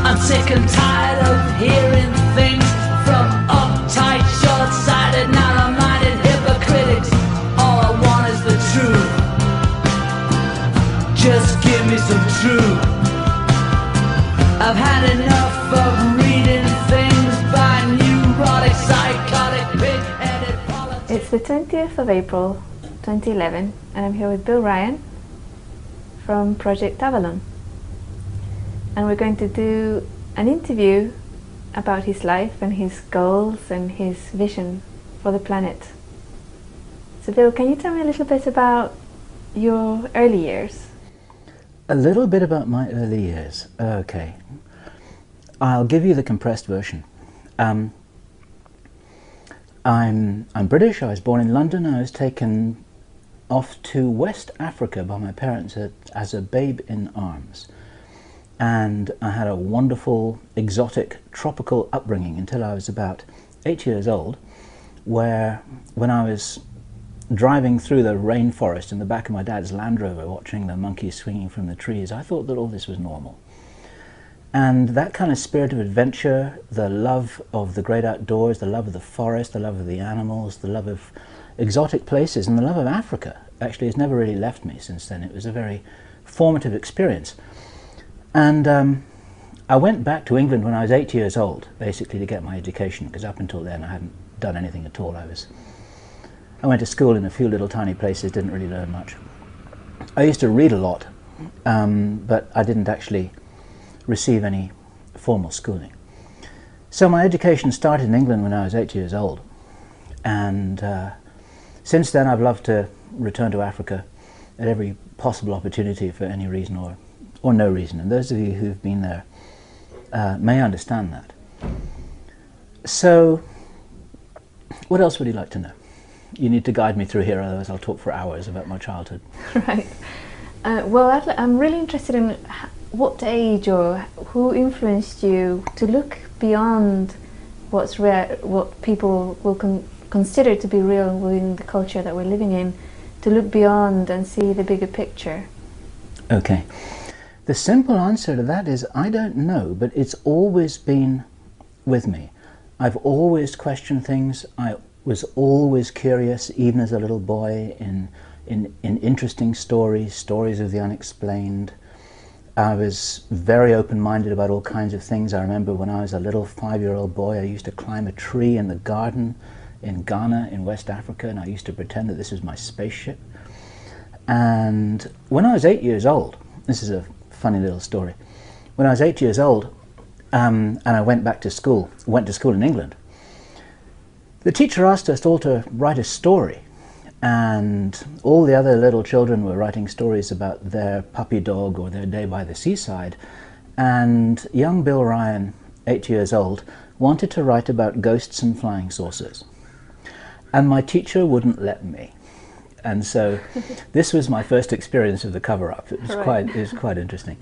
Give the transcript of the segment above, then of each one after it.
I'm sick and tired of hearing things from uptight, short-sighted, narrow-minded hypocritics. All I want is the truth. Just give me some truth. I've had enough of reading things by neurotic, psychotic, pig-headed politics. It's the 20th of April 2011 and I'm here with Bill Ryan from Project Avalon. And we're going to do an interview about his life and his goals and his vision for the planet. So Bill, can you tell me a little bit about your early years? A little bit about my early years. Okay. I'll give you the compressed version. I'm British. I was born in London. I was taken off to West Africa by my parents as a babe in arms. And I had a wonderful, exotic, tropical upbringing until I was about 8 years old, where when I was driving through the rainforest in the back of my dad's Land Rover watching the monkeys swinging from the trees, I thought that all this was normal. And that kind of spirit of adventure, the love of the great outdoors, the love of the forest, the love of the animals, the love of exotic places, and the love of Africa actually has never really left me since then. It was a very formative experience. And I went back to England when I was 8 years old, basically to get my education, because up until then I hadn't done anything at all. I went to school in a few little tiny places, didn't really learn much. I used to read a lot, but I didn't actually receive any formal schooling. So my education started in England when I was 8 years old, and since then I've loved to return to Africa at every possible opportunity for any reason or no reason, and those of you who've been there may understand that. So what else would you like to know? You need to guide me through here, otherwise I'll talk for hours about my childhood. Right. Well, I'm really interested in what age or who influenced you to look beyond what's rare, what people will consider to be real within the culture that we're living in, to look beyond and see the bigger picture. Okay. The simple answer to that is I don't know, but it's always been with me. I've always questioned things. I was always curious, even as a little boy, in interesting stories of the unexplained. I was very open-minded about all kinds of things. I remember when I was a little 5-year-old boy, I used to climb a tree in the garden in Ghana, in West Africa, and I used to pretend that this was my spaceship. And when I was 8 years old, this is a funny little story. When I was 8 years old, and I went to school in England, the teacher asked us all to write a story, and all the other little children were writing stories about their puppy dog or their day by the seaside, and young Bill Ryan, 8 years old, wanted to write about ghosts and flying saucers. And my teacher wouldn't let me. And so this was my first experience of the cover-up. It was quite interesting.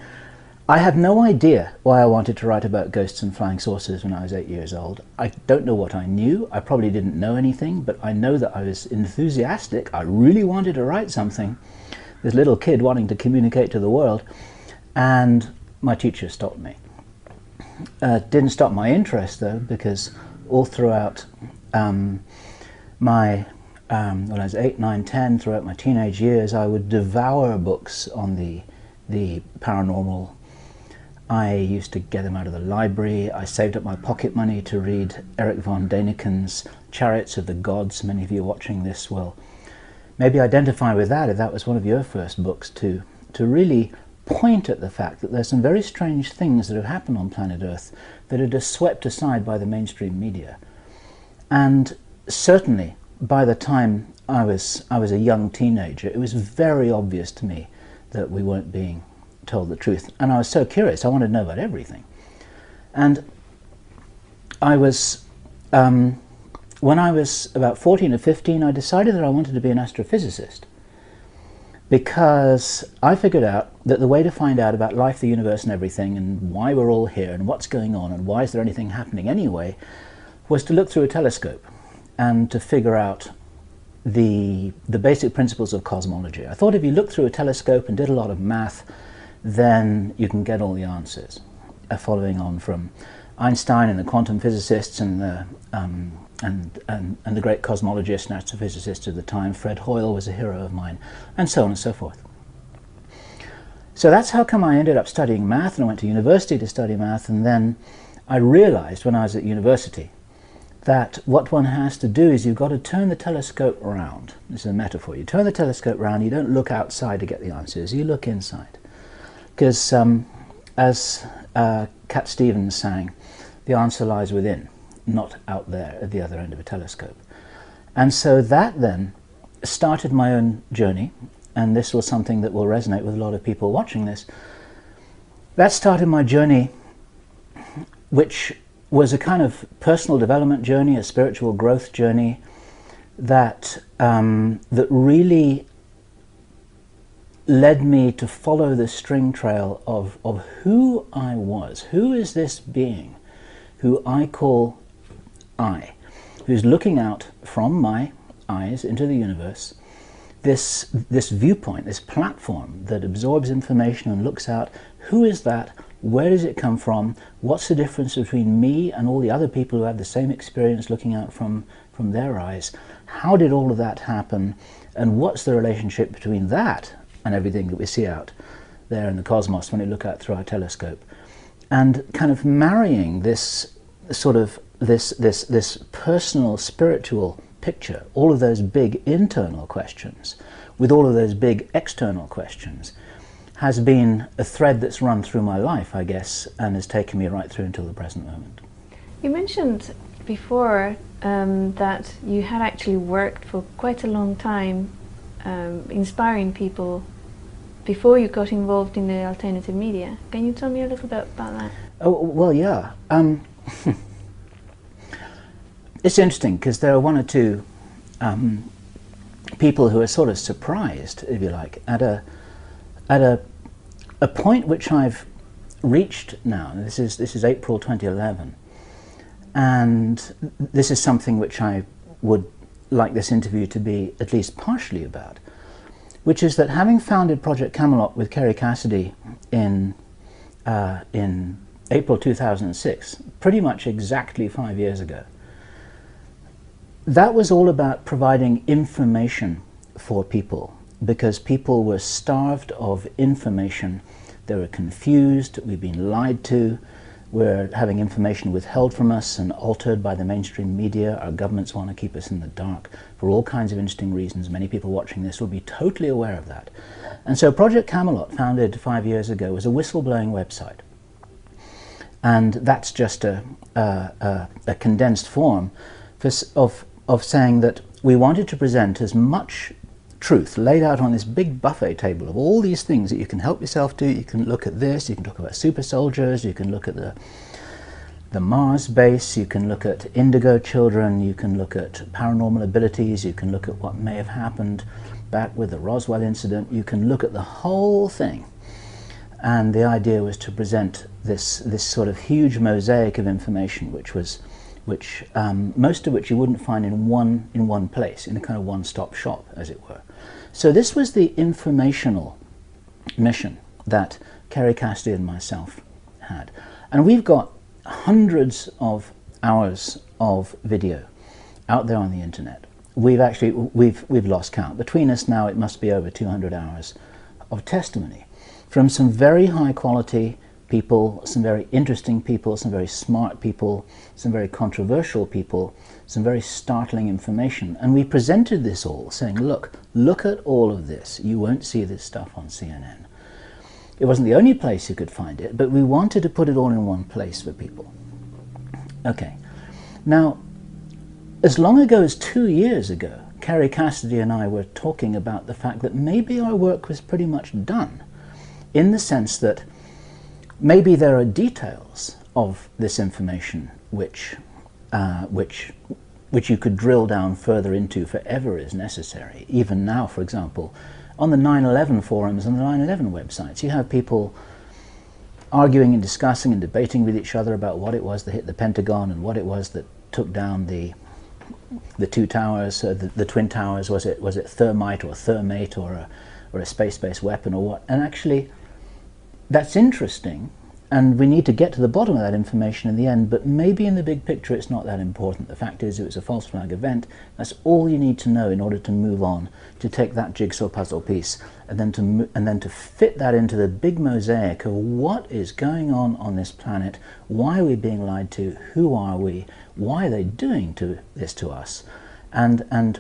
I had no idea why I wanted to write about ghosts and flying saucers when I was 8 years old. I don't know what I knew. I probably didn't know anything, but I know that I was enthusiastic. I really wanted to write something. This little kid wanting to communicate to the world. And my teacher stopped me. Didn't stop my interest though, because all throughout when I was 8, 9, 10, throughout my teenage years, I would devour books on the paranormal. I used to get them out of the library. I saved up my pocket money to read Erich von Däniken's Chariots of the Gods. Many of you watching this will maybe identify with that if that was one of your first books, to really point at the fact that there's some very strange things that have happened on planet Earth that are just swept aside by the mainstream media. And certainly by the time I was a young teenager, it was very obvious to me that we weren't being told the truth. And I was so curious, I wanted to know about everything. And I was, when I was about 14 or 15, I decided that I wanted to be an astrophysicist, because I figured out that the way to find out about life, the universe and everything, and why we're all here and what's going on and why is there anything happening anyway, was to look through a telescope and to figure out the basic principles of cosmology. I thought if you looked through a telescope and did a lot of math, then you can get all the answers. following on from Einstein and the quantum physicists and the great cosmologist and astrophysicist of the time. Fred Hoyle was a hero of mine, and so on and so forth. So that's how come I ended up studying math, and I went to university to study math, and then I realized when I was at university that what one has to do is you've got to turn the telescope around. This is a metaphor. You turn the telescope around, you don't look outside to get the answers, you look inside. Because as Cat Stevens sang, the answer lies within, not out there at the other end of a telescope. And so that then started my own journey, and this was something that will resonate with a lot of people watching this. That started my journey, which was a kind of personal development journey, a spiritual growth journey that that really led me to follow the string trail of who I was. Who is this being who I call I, who's looking out from my eyes into the universe, this viewpoint, this platform that absorbs information and looks out. Who is that? Where does it come from? What's the difference between me and all the other people who have the same experience looking out from their eyes? How did all of that happen? And what's the relationship between that and everything that we see out there in the cosmos when we look out through our telescope? And kind of marrying this sort of this personal spiritual picture, all of those big internal questions with all of those big external questions, has been a thread that's run through my life, I guess, and has taken me right through until the present moment. You mentioned before that you had actually worked for quite a long time inspiring people before you got involved in the alternative media. Can you tell me a little bit about that? Oh, well, yeah. It's interesting because there are one or two people who are sort of surprised, if you like, at a point which I've reached now. This is April 2011, and this is something which I would like this interview to be at least partially about, which is that having founded Project Camelot with Kerry Cassidy in April 2006, pretty much exactly 5 years ago, that was all about providing information for people, because people were starved of information. They were confused, we've been lied to, we're having information withheld from us and altered by the mainstream media. Our governments want to keep us in the dark for all kinds of interesting reasons. Many people watching this will be totally aware of that. And so Project Camelot, founded 5 years ago, was a whistleblowing website. And that's just a condensed form of saying that we wanted to present as much truth laid out on this big buffet table of all these things that you can help yourself do. You can look at this, you can talk about super soldiers, you can look at the Mars base, you can look at indigo children, you can look at paranormal abilities, you can look at what may have happened back with the Roswell incident, you can look at the whole thing. And the idea was to present this sort of huge mosaic of information, most of which you wouldn't find in one place, in a kind of one-stop shop, as it were. So this was the informational mission that Kerry Cassidy and myself had. And we've got hundreds of hours of video out there on the internet. We've lost count. Between us now, it must be over 200 hours of testimony from some very high quality people, some very interesting people, some very smart people, some very controversial people, some very startling information. And we presented this all saying, look at all of this. You won't see this stuff on CNN. It wasn't the only place you could find it, but we wanted to put it all in one place for people. Okay. Now, as long ago as 2 years ago, Kerry Cassidy and I were talking about the fact that maybe our work was pretty much done, in the sense that maybe there are details of this information which you could drill down further into if ever is necessary. Even now, for example, on the 9/11 forums and the 9/11 websites, you have people arguing and discussing and debating with each other about what it was that hit the Pentagon and what it was that took down the two towers, the twin towers. Was it thermite or thermate or a space-based weapon or what? And actually, that's interesting, and we need to get to the bottom of that information in the end, but maybe in the big picture it's not that important. The fact is it was a false flag event. That's all you need to know in order to move on, to take that jigsaw puzzle piece and then to fit that into the big mosaic of what is going on this planet, why are we being lied to, who are we, why are they doing this to us, and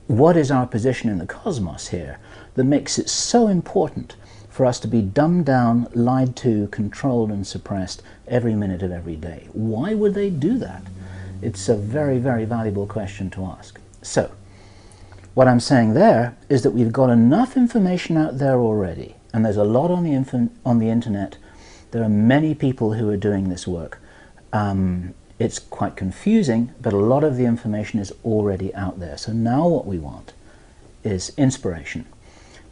what is our position in the cosmos here that makes it so important for us to be dumbed down, lied to, controlled and suppressed every minute of every day. Why would they do that? It's a very, very valuable question to ask. So, what I'm saying there is that we've got enough information out there already, and there's a lot on the internet. There are many people who are doing this work. It's quite confusing, but a lot of the information is already out there. So now what we want is inspiration.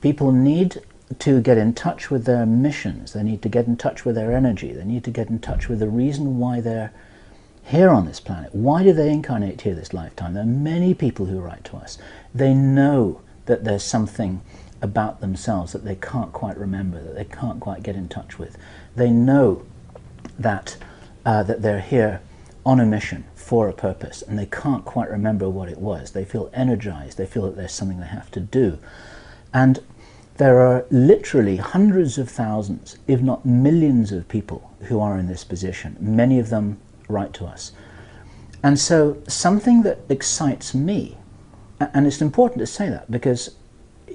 People need to get in touch with their missions. They need to get in touch with their energy. They need to get in touch with the reason why they're here on this planet. Why do they incarnate here this lifetime? There are many people who write to us. They know that there's something about themselves that they can't quite remember, that they can't quite get in touch with. They know that that they're here on a mission for a purpose, and they can't quite remember what it was. They feel energized. They feel that there's something they have to do. And there are literally hundreds of thousands, if not millions of people who are in this position. Many of them write to us. And so something that excites me, and it's important to say that, because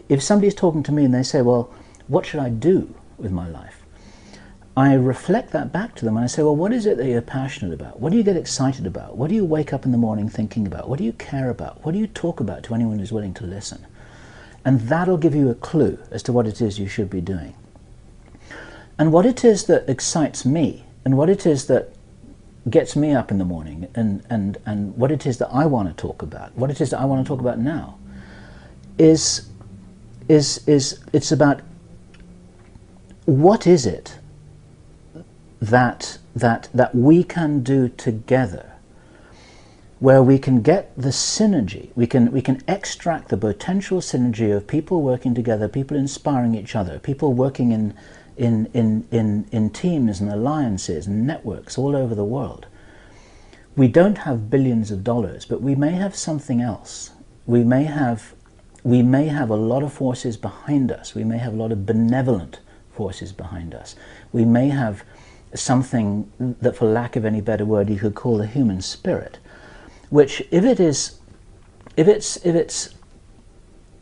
if somebody's talking to me and they say, well, what should I do with my life? I reflect that back to them and I say, well, what is it that you're passionate about? What do you get excited about? What do you wake up in the morning thinking about? What do you care about? What do you talk about to anyone who's willing to listen? And that'll give you a clue as to what it is you should be doing. And what it is that excites me, and what it is that gets me up in the morning, and what it is that I want to talk about, what it is that I want to talk about now, is it's about what is it that we can do together, where we can get the synergy, we can extract the potential synergy of people working together, people inspiring each other, people working in teams and alliances and networks all over the world. We don't have billions of dollars, but we may have something else. We may have a lot of forces behind us. We may have a lot of benevolent forces behind us. We may have something that, for lack of any better word, you could call the human spirit, which, if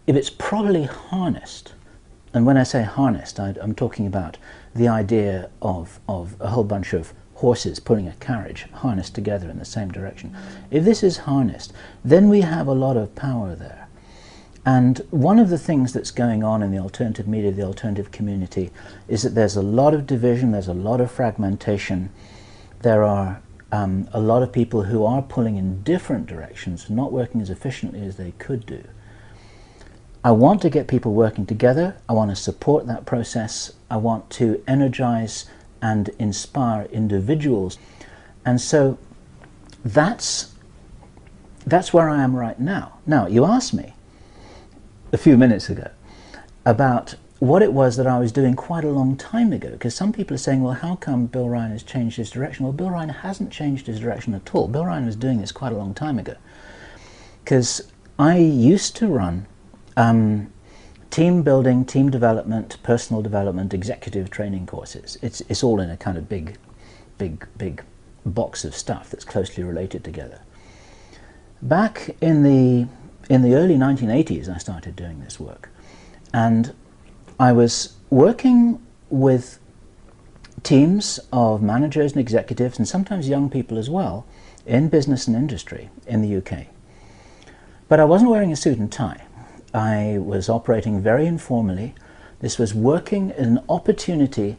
it's properly harnessed, and when I say harnessed, I'm talking about the idea of a whole bunch of horses pulling a carriage harnessed together in the same direction. If this is harnessed, then we have a lot of power there. And one of the things that's going on in the alternative media, the alternative community, is that there's a lot of division, there's a lot of fragmentation. There are a lot of people who are pulling in different directions, not working as efficiently as they could do. I want to get people working together. I want to support that process. I want to energize and inspire individuals. And so that's where I am right now. Now, you asked me a few minutes ago about what it was that I was doing quite a long time ago, because some people are saying, well, how come Bill Ryan has changed his direction? Well, Bill Ryan hasn't changed his direction at all. Bill Ryan was doing this quite a long time ago, because I used to run team building, team development, personal development, executive training courses. It's all in a kind of big box of stuff that's closely related together. Back in the early 1980s, I started doing this work, and I was working with teams of managers and executives, and sometimes young people as well, in business and industry in the UK. But I wasn't wearing a suit and tie. I was operating very informally. This was working as an opportunity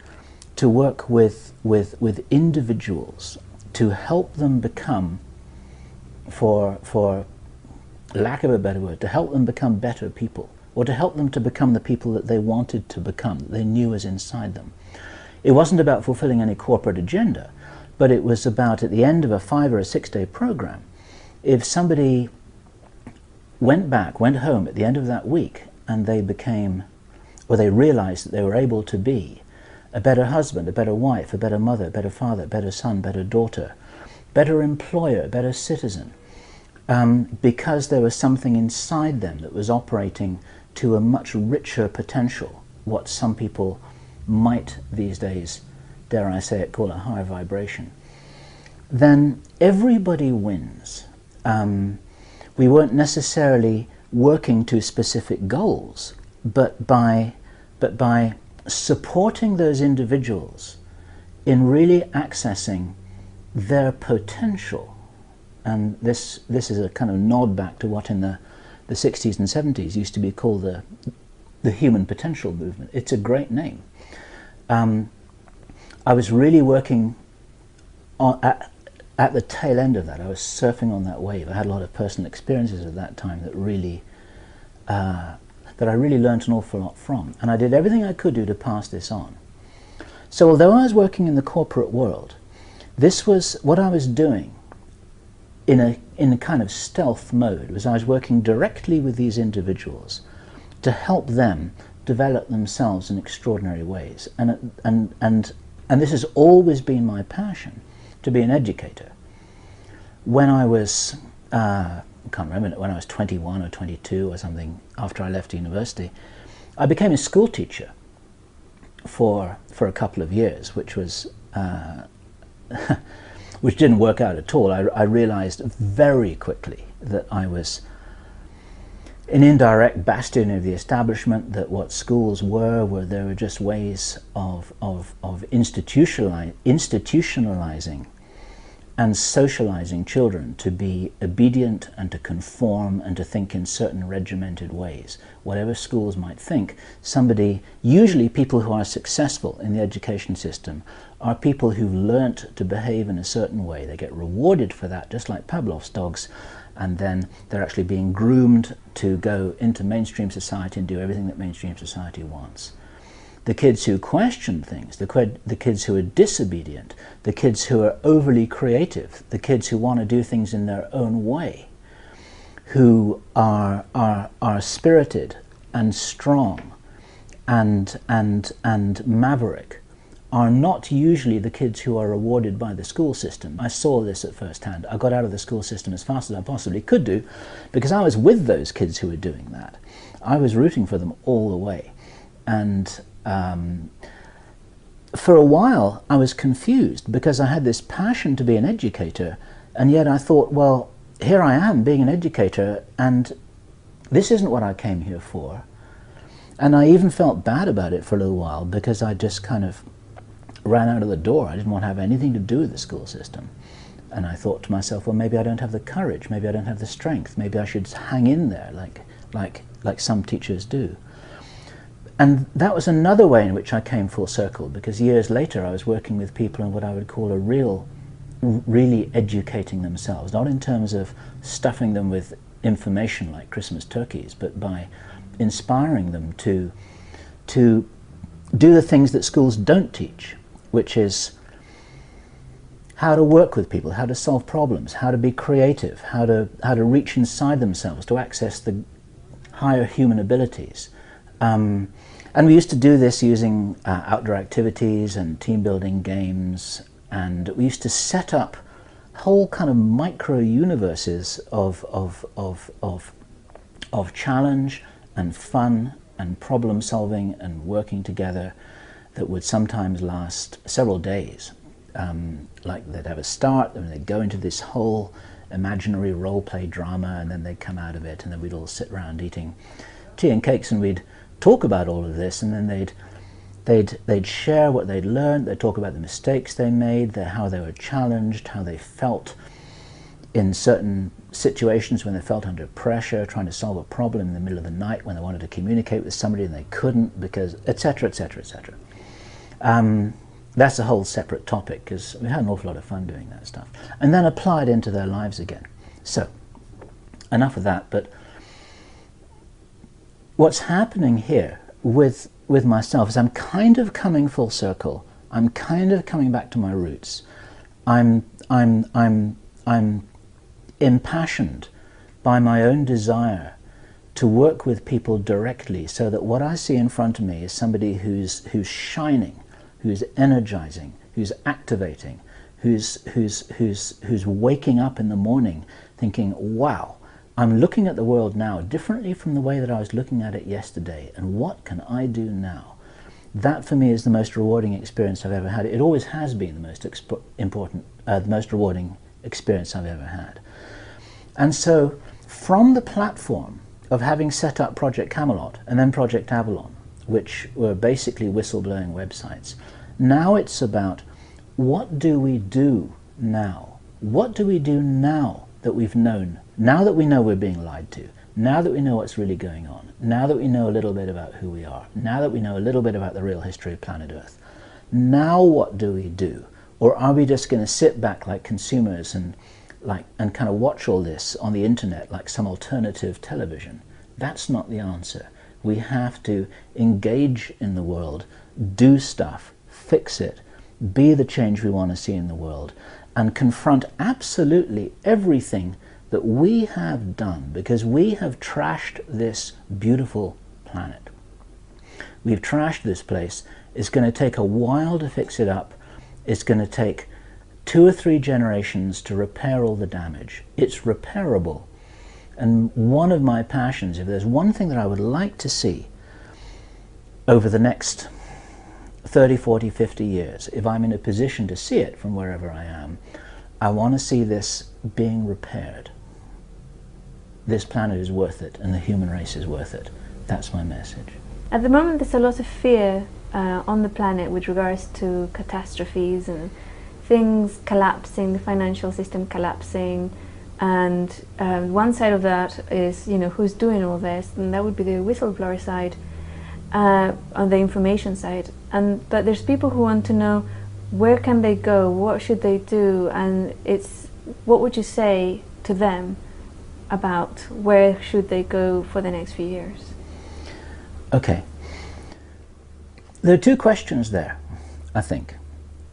to work with individuals, to help them become, for lack of a better word, to help them become better people, or to help them to become the people that they wanted to become, that they knew was inside them. It wasn't about fulfilling any corporate agenda, but it was about, at the end of a 5 or a 6 day program, if somebody went home at the end of that week, and they became, or they realized that they were able to be a better husband, a better wife, a better mother, a better father, a better son, better daughter, better employer, better citizen, because there was something inside them that was operating to a much richer potential, what some people might these days, dare I say it, call a higher vibration. Then everybody wins. We weren't necessarily working to specific goals, but by supporting those individuals in really accessing their potential. And this is a kind of nod back to what in the 60s and 70s used to be called the human potential movement. It's a great name. I was really working at the tail end of that. I was surfing on that wave. I had a lot of personal experiences at that time that really that I really learned an awful lot from, and I did everything I could do to pass this on. So although I was working in the corporate world, this was what I was doing in a kind of stealth mode. Was I was working directly with these individuals to help them develop themselves in extraordinary ways, and this has always been my passion, to be an educator. When I was I can't remember, when I was 21 or 22 or something, after I left university, I became a school teacher for a couple of years, which was which didn't work out at all. I realized very quickly that I was an indirect bastion of the establishment, that what schools were they were just ways of institutionalizing and socializing children to be obedient and to conform and to think in certain regimented ways. Whatever schools might think, usually people who are successful in the education system are people who've learnt to behave in a certain way. They get rewarded for that, just like Pavlov's dogs, and then they're actually being groomed to go into mainstream society and do everything that mainstream society wants. The kids who question things, the kids who are disobedient, the kids who are overly creative, the kids who want to do things in their own way, who are spirited and strong and maverick, are not usually the kids who are rewarded by the school system. I saw this at first hand. I got out of the school system as fast as I possibly could do, because I was with those kids who were doing that. I was rooting for them all the way. And for a while I was confused, because I had this passion to be an educator, and yet I thought, well, here I am being an educator, and this isn't what I came here for. And I even felt bad about it for a little while, because I just kind of ran out of the door. I didn't want to have anything to do with the school system. And I thought to myself, well, maybe I don't have the courage, maybe I don't have the strength, maybe I should hang in there like some teachers do. And that was another way in which I came full circle, because years later I was working with people in what I would call really educating themselves, not in terms of stuffing them with information like Christmas turkeys, but by inspiring them to do the things that schools don't teach, which is how to work with people, how to solve problems, how to be creative, how to reach inside themselves to access the higher human abilities. And we used to do this using outdoor activities and team building games, and we used to set up whole kind of micro universes of challenge and fun and problem solving and working together that would sometimes last several days. Like they'd have a start, and they'd go into this whole imaginary role play drama, and then they'd come out of it, and then we'd all sit around eating tea and cakes, and we'd talk about all of this, and then they'd share what they'd learned. They'd talk about the mistakes they made, how they were challenged, how they felt in certain situations when they felt under pressure, trying to solve a problem in the middle of the night, when they wanted to communicate with somebody and they couldn't, because etc., etc., etc. That's a whole separate topic, because we had an awful lot of fun doing that stuff, and then apply it into their lives again. So enough of that. But what's happening here with myself is I'm kind of coming full circle. I'm kind of coming back to my roots. I'm impassioned by my own desire to work with people directly, so that what I see in front of me is somebody who's shining, who's energizing, who's activating, who's waking up in the morning thinking, wow, I'm looking at the world now differently from the way that I was looking at it yesterday, and what can I do now? That for me is the most rewarding experience I've ever had. It always has been the most the most rewarding experience I've ever had. And so from the platform of having set up Project Camelot and then Project Avalon, which were basically whistleblowing websites, now it's about what do we do now? What do we do now that we've known? Now that we know we're being lied to, now that we know what's really going on, now that we know a little bit about who we are, now that we know a little bit about the real history of planet Earth, now what do we do? Or are we just going to sit back like consumers and kind of watch all this on the internet like some alternative television? That's not the answer. We have to engage in the world, do stuff, fix it, be the change we want to see in the world, and confront absolutely everything that we have done, because we have trashed this beautiful planet. We've trashed this place. It's going to take a while to fix it up. It's going to take 2 or 3 generations to repair all the damage. It's repairable. And one of my passions, if there's one thing that I would like to see over the next 30, 40, 50 years, if I'm in a position to see it from wherever I am, I want to see this being repaired. This planet is worth it, and the human race is worth it. That's my message. At the moment there's a lot of fear on the planet with regards to catastrophes and things collapsing, the financial system collapsing, and one side of that is, you know, who's doing all this, and that would be the whistleblower side, on the information side. But there's people who want to know, where can they go, what should they do, and what would you say to them about where should they go for the next few years? Okay. There are 2 questions there, I think.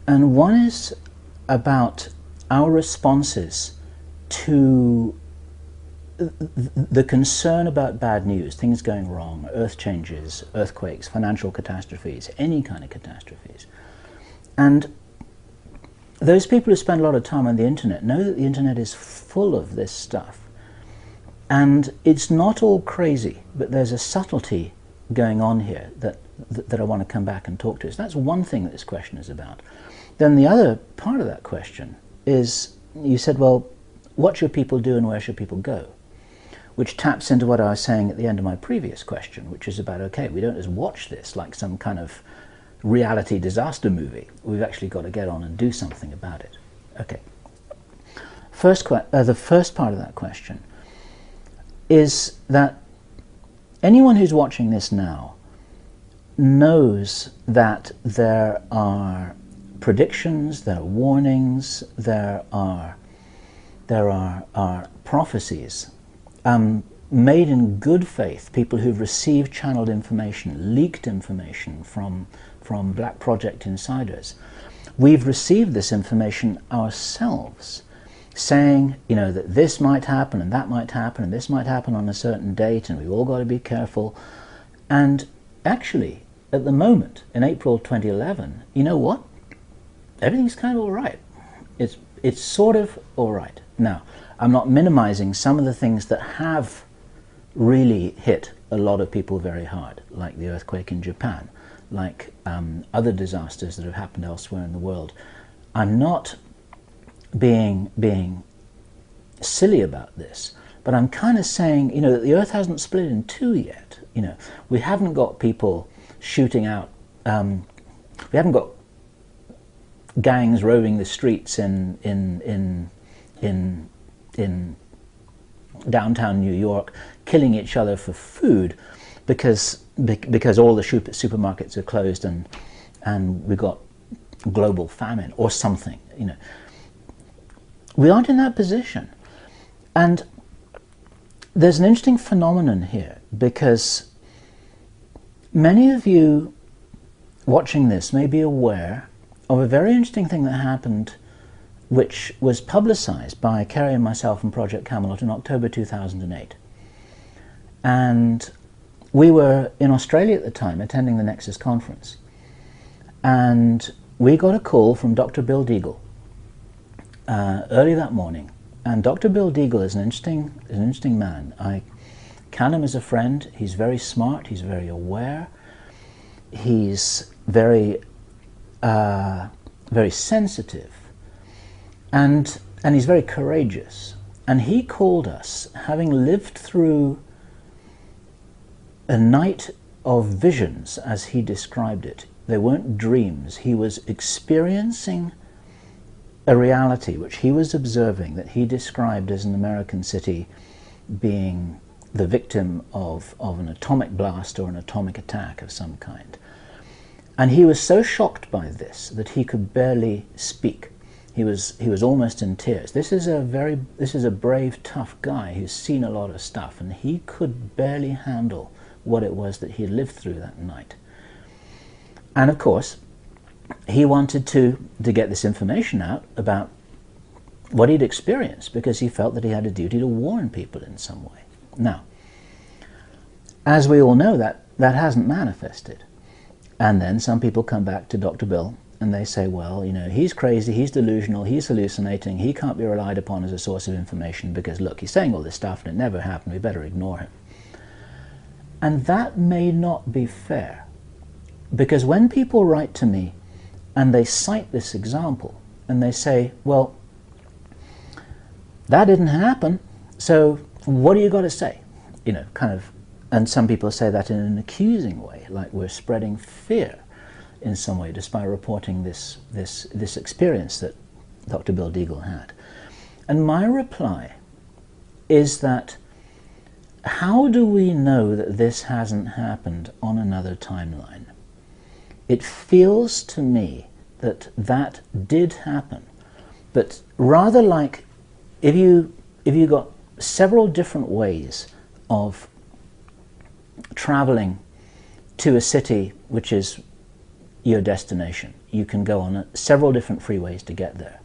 And one is about our responses to the concern about bad news, things going wrong, earth changes, earthquakes, financial catastrophes, any kind of catastrophes. And those people who spend a lot of time on the internet know that the internet is full of this stuff. And it's not all crazy, but there's a subtlety going on here that I want to come back and talk to. So that's one thing that this question is about. Then the other part of that question is, you said, well, what should people do and where should people go? Which taps into what I was saying at the end of my previous question, which is about, okay, we don't just watch this like some kind of reality disaster movie. We've actually got to get on and do something about it. Okay. The first part of that question is that anyone who's watching this now knows that there are predictions, there are warnings, there are prophecies made in good faith, people who've received channeled information, leaked information from Black Project insiders. We've received this information ourselves, saying, you know, that this might happen and that might happen and this might happen on a certain date and we've all got to be careful. And actually, at the moment, in April 2011, you know what? Everything's kind of all right. It's sort of all right. Now, I'm not minimizing some of the things that have really hit a lot of people very hard, like the earthquake in Japan, like other disasters that have happened elsewhere in the world. I'm not being silly about this, but I'm kind of saying, you know, that the Earth hasn't split in 2 yet. You know, we haven't got people shooting out. We haven't got gangs roving the streets in downtown New York, killing each other for food because all the supermarkets are closed and we got global famine or something. You know, we aren't in that position, and there's an interesting phenomenon here, because many of you watching this may be aware of a very interesting thing that happened, which was publicized by Kerry and myself from Project Camelot in October 2008. And we were in Australia at the time attending the Nexus conference. and we got a call from Dr. Bill Deagle early that morning. And Dr. Bill Deagle is an interesting man. I count him as a friend. He's very smart. He's very aware. He's very sensitive, and he's very courageous. And he called us, having lived through a night of visions, as he described it. They weren't dreams. He was experiencing a reality which he was observing, that he described as an American city being the victim of an atomic blast or an atomic attack of some kind. And he was so shocked by this that he could barely speak. He was almost in tears. This is a brave, tough guy who's seen a lot of stuff, and he could barely handle what it was that he had lived through that night. And of course, he wanted to get this information out about what he'd experienced, because he felt that he had a duty to warn people in some way. Now, as we all know, that hasn't manifested. And then some people come back to Dr. Bill and they say, well, you know, he's crazy, he's delusional, he's hallucinating, he can't be relied upon as a source of information because, look, he's saying all this stuff and it never happened, we better ignore him. And that may not be fair, because when people write to me and they cite this example and they say, well, that didn't happen, so what do you got to say? You know, kind of, and some people say that in an accusing way, like we're spreading fear in some way just by reporting this experience that Dr. Bill Deagle had. And my reply is that how do we know that this hasn't happened on another timeline? It feels to me that that did happen, but rather like if you got several different ways of traveling to a city which is your destination. You can go on several different freeways to get there.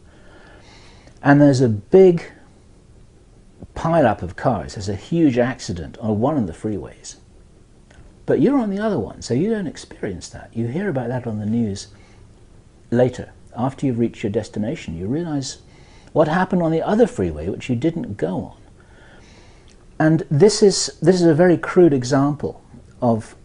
And there's a big pile-up of cars. There's a huge accident on one of the freeways. But you're on the other one, so you don't experience that. You hear about that on the news later. After you've reached your destination, you realize what happened on the other freeway, which you didn't go on. And this is a very crude example of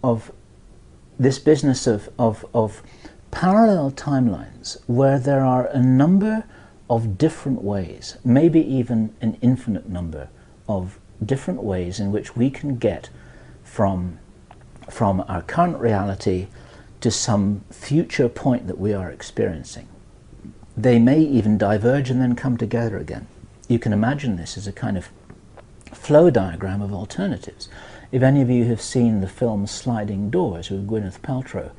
this business of parallel timelines, where there are a number of different ways, maybe even an infinite number of different ways in which we can get from our current reality to some future point that we are experiencing. They may even diverge and then come together again. You can imagine this as a kind of flow diagram of alternatives. If any of you have seen the film Sliding Doors with Gwyneth Paltrow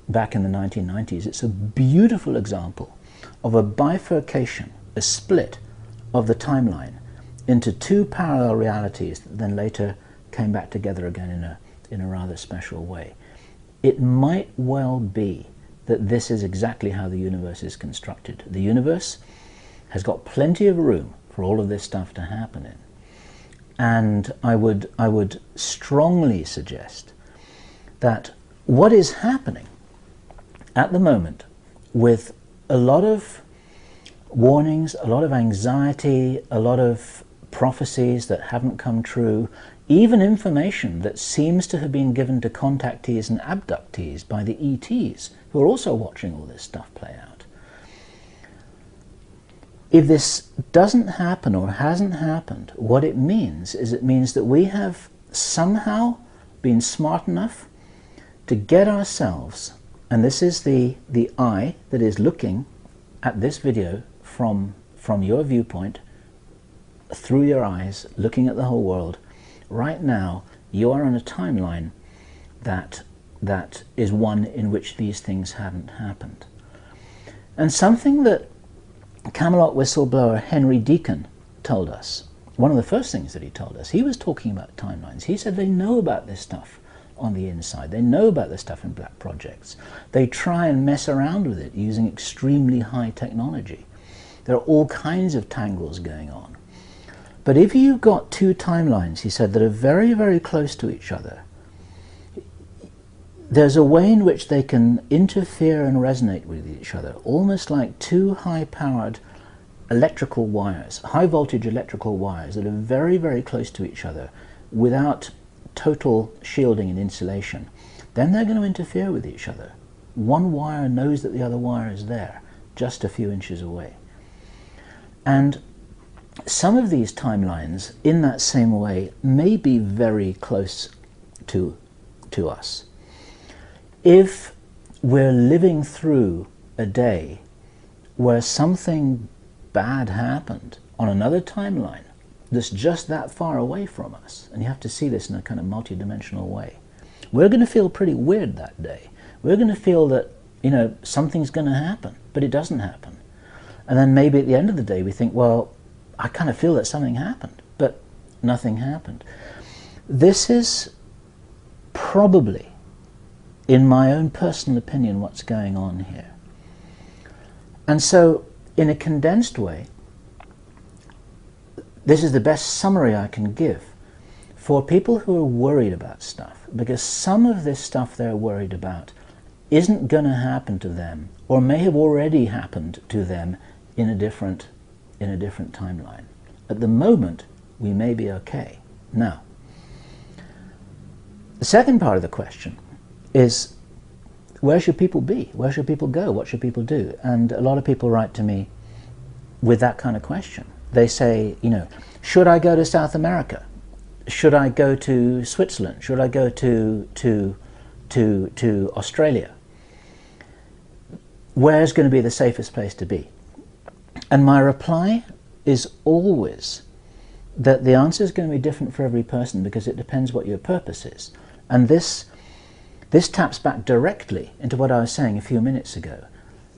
back in the 1990s, it's a beautiful example of a bifurcation, a split of the timeline into two parallel realities that then later came back together again in a rather special way. It might well be that this is exactly how the universe is constructed. The universe has got plenty of room for all of this stuff to happen in. And I would strongly suggest that what is happening at the moment, with a lot of warnings, a lot of anxiety, a lot of prophecies that haven't come true, even information that seems to have been given to contactees and abductees by the ETs, who are also watching all this stuff play out. If this doesn't happen or hasn't happened, what it means is it means that we have somehow been smart enough to get ourselves, and this is the eye that is looking at this video from your viewpoint, through your eyes, looking at the whole world. Right now, you are on a timeline that is one in which these things haven't happened. And something that Camelot whistleblower Henry Deacon told us, one of the first things that he told us, he was talking about timelines. He said they know about this stuff on the inside. They know about this stuff in black projects. They try and mess around with it using extremely high technology. There are all kinds of tangles going on. But if you've got two timelines, he said, that are very, very close to each other, there's a way in which they can interfere and resonate with each other, almost like two high-powered electrical wires, high-voltage electrical wires that are very, very close to each other without total shielding and insulation. Then they're going to interfere with each other. One wire knows that the other wire is there, just a few inches away. And some of these timelines, in that same way, may be very close to us. If we're living through a day where something bad happened on another timeline that's just that far away from us, and you have to see this in a kind of multi-dimensional way, we're going to feel pretty weird that day. We're going to feel that, you know, something's going to happen, but it doesn't happen. And then maybe at the end of the day we think, well, I kind of feel that something happened, but nothing happened. This is probably, in my own personal opinion, what's going on here. And so, in a condensed way, this is the best summary I can give for people who are worried about stuff, because some of this stuff they're worried about isn't going to happen to them, or may have already happened to them in a different timeline. At the moment, we may be okay. Now, the second part of the question is, where should people be? Where should people go? What should people do? And a lot of people write to me with that kind of question. They say, you know, should I go to South America? Should I go to Switzerland? Should I go to Australia? Where's going to be the safest place to be? And my reply is always that the answer is going to be different for every person, because it depends what your purpose is. And this taps back directly into what I was saying a few minutes ago,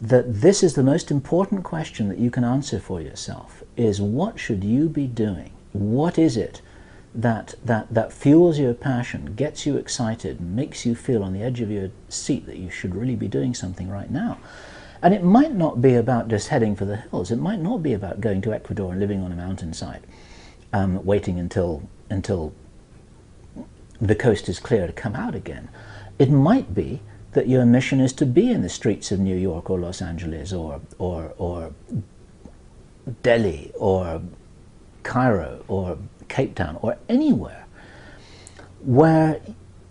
that this is the most important question that you can answer for yourself, is what should you be doing? What is it that fuels your passion, gets you excited, makes you feel on the edge of your seat that you should really be doing something right now? And it might not be about just heading for the hills. It might not be about going to Ecuador and living on a mountainside, waiting until the coast is clear to come out again. It might be that your mission is to be in the streets of New York or Los Angeles or Delhi or Cairo or Cape Town or anywhere where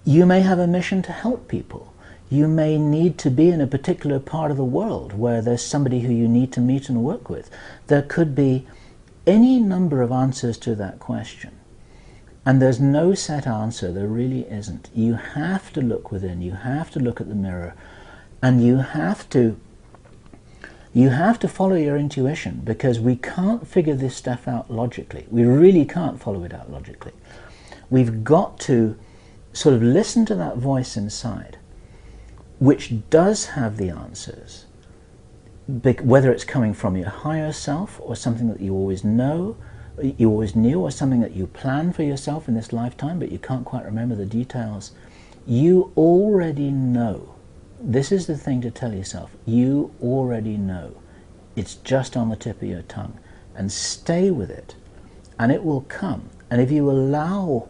you may have a mission to help people. You may need to be in a particular part of the world where there's somebody who you need to meet and work with. There could be any number of answers to that question. And there's no set answer, there really isn't. You have to look within, you have to look at the mirror, and you have to follow your intuition, because we can't figure this stuff out logically. We really can't follow it out logically. We've got to sort of listen to that voice inside, which does have the answers, whether it's coming from your higher self or something that you always know, you always knew, or something that you planned for yourself in this lifetime but you can't quite remember the details. You already know. This is the thing to tell yourself. You already know. It's just on the tip of your tongue. And stay with it, and it will come. And if you allow...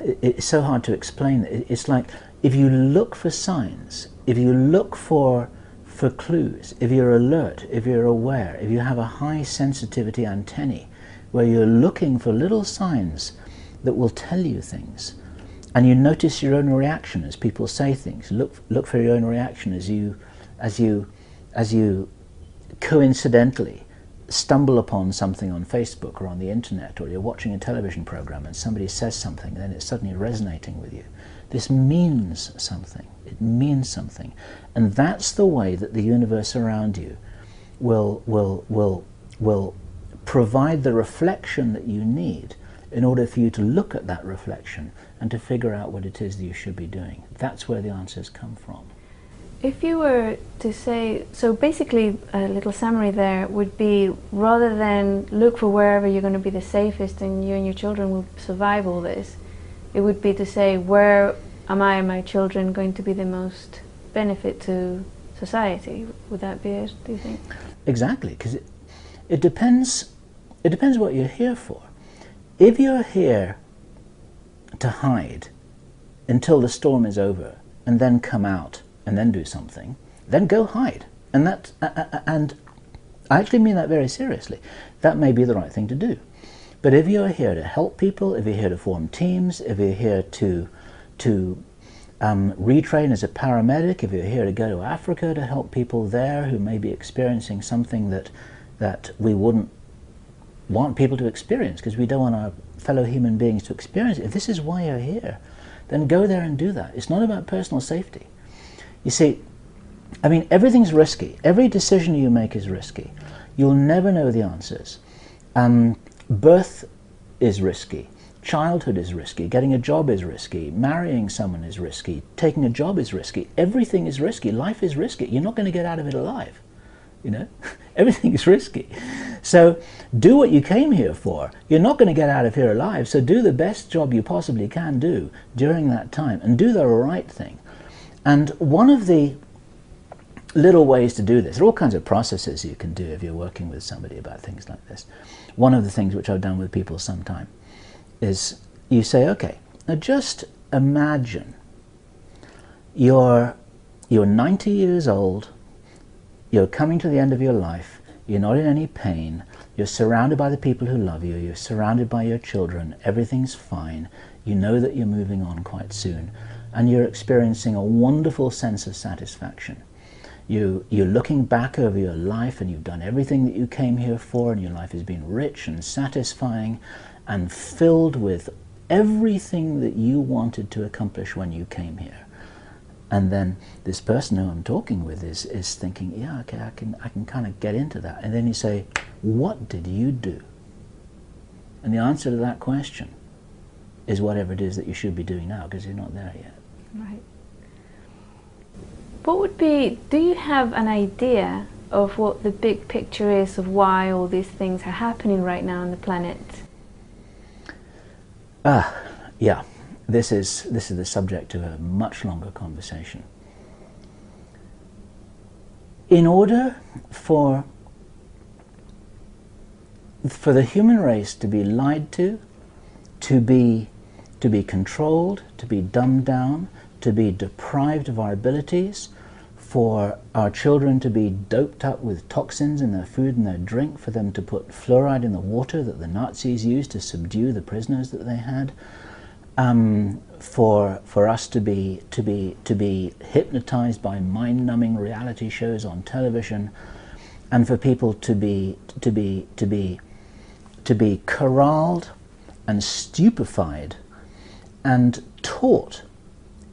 it's so hard to explain. It's like, if you look for signs, if you look for clues, if you're alert, if you're aware, if you have a high sensitivity antennae where you're looking for little signs that will tell you things, and you notice your own reaction as people say things, look for your own reaction as you coincidentally stumble upon something on Facebook or on the internet, or you're watching a television program and somebody says something and then it's suddenly resonating with you. This means something. It means something. And that's the way that the universe around you will provide the reflection that you need in order for you to look at that reflection and to figure out what it is that you should be doing. That's where the answers come from. If you were to say, so basically a little summary there would be, rather than look for wherever you're going to be the safest and you and your children will survive all this, it would be to say, where am I and my children going to be the most benefit to society? Would that be it, do you think? Exactly, because it depends what you're here for. If you're here to hide until the storm is over, and then come out and then do something, then go hide. And and I actually mean that very seriously. That may be the right thing to do. But if you're here to help people, if you're here to form teams, if you're here to retrain as a paramedic, if you're here to go to Africa to help people there who may be experiencing something that we wouldn't want people to experience, because we don't want our fellow human beings to experience it. If this is why you're here, then go there and do that. It's not about personal safety. You see, I mean, everything's risky. Every decision you make is risky. You'll never know the answers. Birth is risky. Childhood is risky. Getting a job is risky. Marrying someone is risky. Taking a job is risky. Everything is risky. Life is risky. You're not going to get out of it alive. You know, everything is risky. So do what you came here for. You're not going to get out of here alive, so do the best job you possibly can do during that time, and do the right thing. And one of the little ways to do this, there are all kinds of processes you can do if you're working with somebody about things like this. One of the things which I've done with people sometime is you say, okay, now just imagine you're 90 years old, you're coming to the end of your life, you're not in any pain, you're surrounded by the people who love you, you're surrounded by your children, everything's fine, you know that you're moving on quite soon, and you're experiencing a wonderful sense of satisfaction. You're looking back over your life, and you've done everything that you came here for, and your life has been rich and satisfying and filled with everything that you wanted to accomplish when you came here. And then this person who I'm talking with is thinking, yeah, okay, I can kind of get into that. And then you say, what did you do? And the answer to that question is whatever it is that you should be doing now, because you're not there yet. Right. What would be, do you have an idea of what the big picture is of why all these things are happening right now on the planet? Yeah. This is the subject of a much longer conversation. In order for the human race to be lied to be controlled, to be dumbed down, to be deprived of our abilities, for our children to be doped up with toxins in their food and their drink, for them to put fluoride in the water that the Nazis used to subdue the prisoners that they had, for us to be hypnotized by mind-numbing reality shows on television, and for people to be corralled and stupefied and taught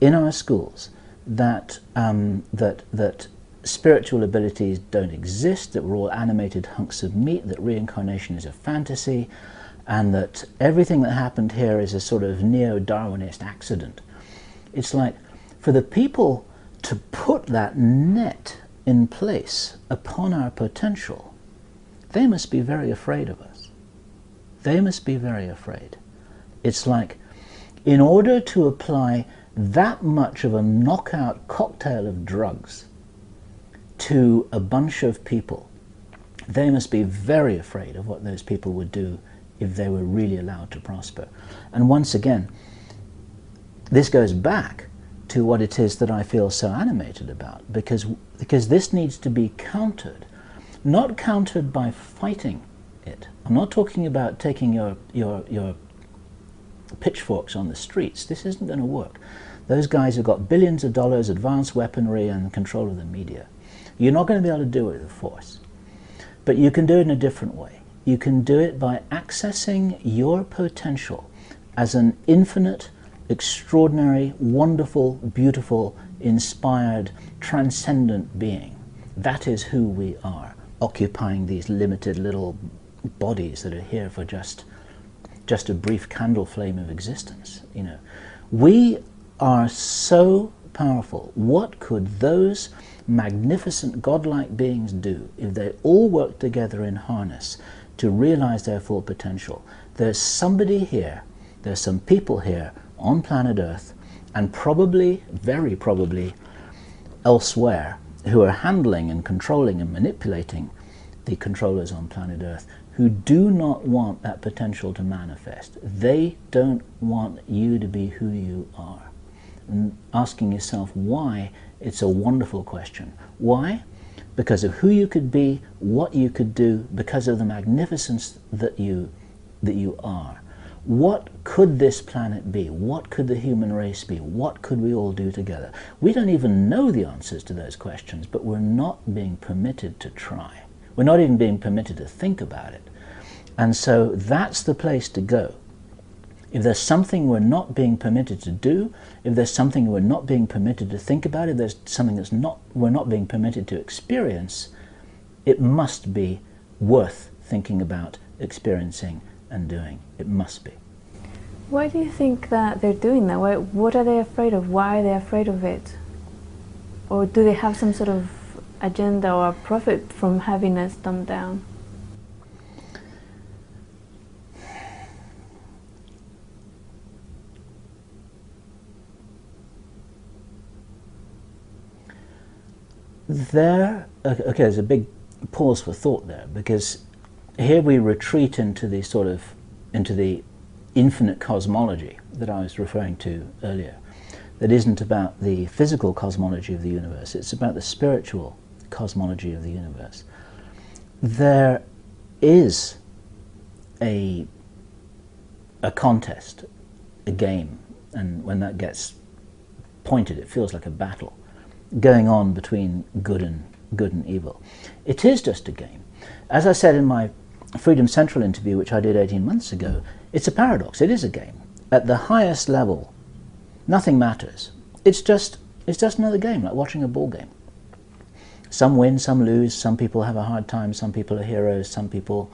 in our schools that that spiritual abilities don't exist, that we're all animated hunks of meat, that reincarnation is a fantasy, and that everything that happened here is a sort of neo-Darwinist accident. It's like, for the people to put that net in place upon our potential, they must be very afraid of us. They must be very afraid. It's like, in order to apply that much of a knockout cocktail of drugs to a bunch of people, they must be very afraid of what those people would do if they were really allowed to prosper. And once again, this goes back to what it is that I feel so animated about, because this needs to be countered, not countered by fighting it. I'm not talking about taking your pitchforks on the streets. This isn't going to work. Those guys have got billions of dollars, advanced weaponry, and control of the media. You're not going to be able to do it with force. But you can do it in a different way. You can do it by accessing your potential as an infinite, extraordinary, wonderful, beautiful, inspired, transcendent being. That is who we are, occupying these limited little bodies that are here for just a brief candle flame of existence. You know, we are so powerful. What could those magnificent godlike beings do if they all worked together in harness to realize their full potential? There's somebody here, there's some people here on planet Earth, and probably, very probably, elsewhere, who are handling and controlling and manipulating the controllers on planet Earth, who do not want that potential to manifest. They don't want you to be who you are. and asking yourself why, it's a wonderful question. Why? Because of who you could be, what you could do, because of the magnificence that you are. What could this planet be? What could the human race be? What could we all do together? We don't even know the answers to those questions, but we're not being permitted to try. We're not even being permitted to think about it. And so that's the place to go. If there's something we're not being permitted to do, if there's something we're not being permitted to think about, if there's something we're not being permitted to experience, it must be worth thinking about, experiencing, and doing. It must be. Why do you think that they're doing that? What are they afraid of? Why are they afraid of it? Or do they have some sort of agenda or profit from having us dumbed down? Okay, there's a big pause for thought there, because here we retreat into the infinite cosmology that I was referring to earlier, that isn't about the physical cosmology of the universe, it's about the spiritual cosmology of the universe. There is a contest, a game, and when that gets pointed, it feels like a battle going on between good and evil. It is just a game. As I said in my Freedom Central interview, which I did 18 months ago, it's a paradox. It is a game. At the highest level, nothing matters. It's just another game, like watching a ball game. Some win, some lose, some people have a hard time, some people are heroes, some people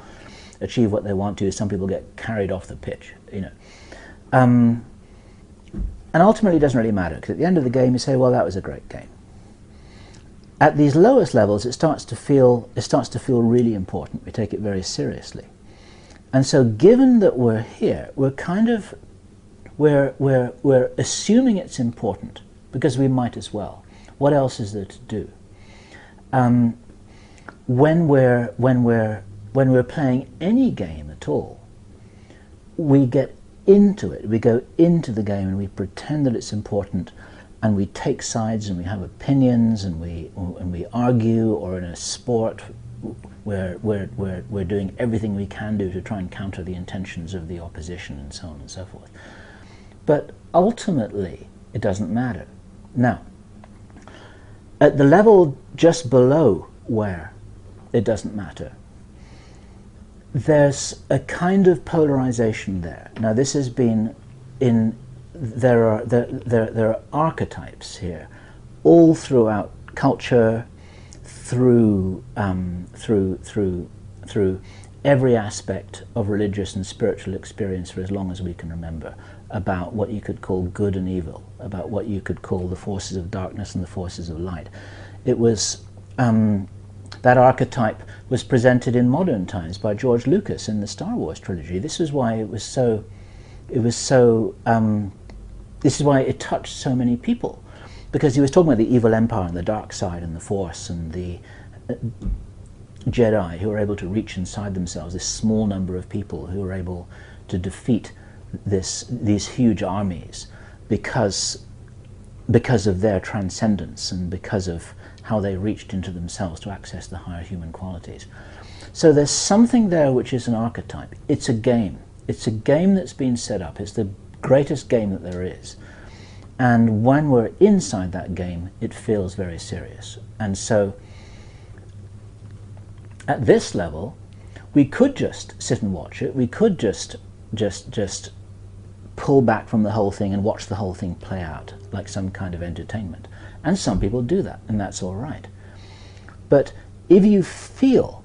achieve what they want to, some people get carried off the pitch, you know. And ultimately it doesn't really matter, because at the end of the game you say, well, that was a great game. At these lowest levels, it starts to feel really important. We take it very seriously, and so given that we're here, we're assuming it's important because we might as well. What else is there to do? When we're playing any game at all, we get into it. We go into the game and we pretend that it's important. And we take sides and we have opinions and we argue, or in a sport we're doing everything we can do to try and counter the intentions of the opposition and so on and so forth. But ultimately it doesn't matter. Now, at the level just below where it doesn't matter, there's a kind of polarization there. Now this has been there are archetypes here, all throughout culture, through every aspect of religious and spiritual experience for as long as we can remember, about what you could call good and evil, about what you could call the forces of darkness and the forces of light. It was that archetype was presented in modern times by George Lucas in the Star Wars trilogy. This is why this is why it touched so many people, because he was talking about the evil empire and the dark side and the Force and the Jedi who were able to reach inside themselves, this small number of people who were able to defeat these huge armies because of their transcendence and because of how they reached into themselves to access the higher human qualities. So there's something there which is an archetype. It's a game. It's a game that's been set up. It's the greatest game that there is. And when we're inside that game, it feels very serious. And so at this level, we could just sit and watch it. We could just pull back from the whole thing and watch the whole thing play out like some kind of entertainment. And some people do that, and that's all right. But if you feel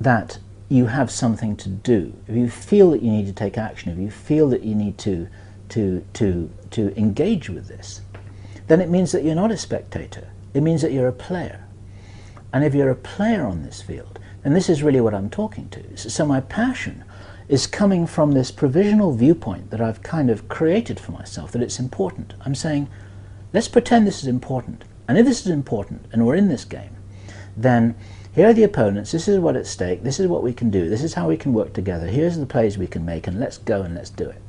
that you have something to do, if you feel that you need to take action, if you feel that you need to engage with this, then it means that you're not a spectator. It means that you're a player. And if you're a player on this field, then this is really what I'm talking to. So my passion is coming from this provisional viewpoint that I've kind of created for myself, that it's important. I'm saying, let's pretend this is important. And if this is important, and we're in this game, then here are the opponents, this is what's at stake, this is what we can do, this is how we can work together, here's the plays we can make, and let's go and let's do it.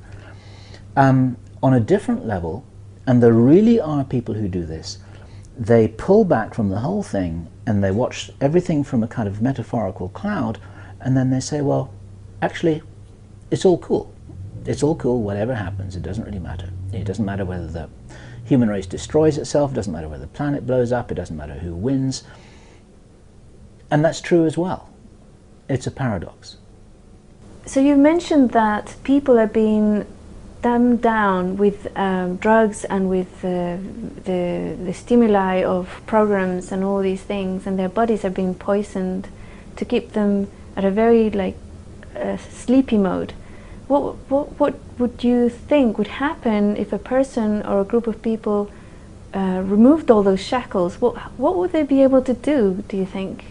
On a different level, and there really are people who do this, they pull back from the whole thing and they watch everything from a kind of metaphorical cloud, and then they say, well, actually, it's all cool. It's all cool, whatever happens, it doesn't really matter. It doesn't matter whether the human race destroys itself, it doesn't matter whether the planet blows up, it doesn't matter who wins. And that's true as well. It's a paradox. So you mentioned that people are being dumbed down with drugs and with the stimuli of programs and all these things, and their bodies are being poisoned to keep them at a very sleepy mode. What would you think would happen if a person or a group of people removed all those shackles? What would they be able to do you think?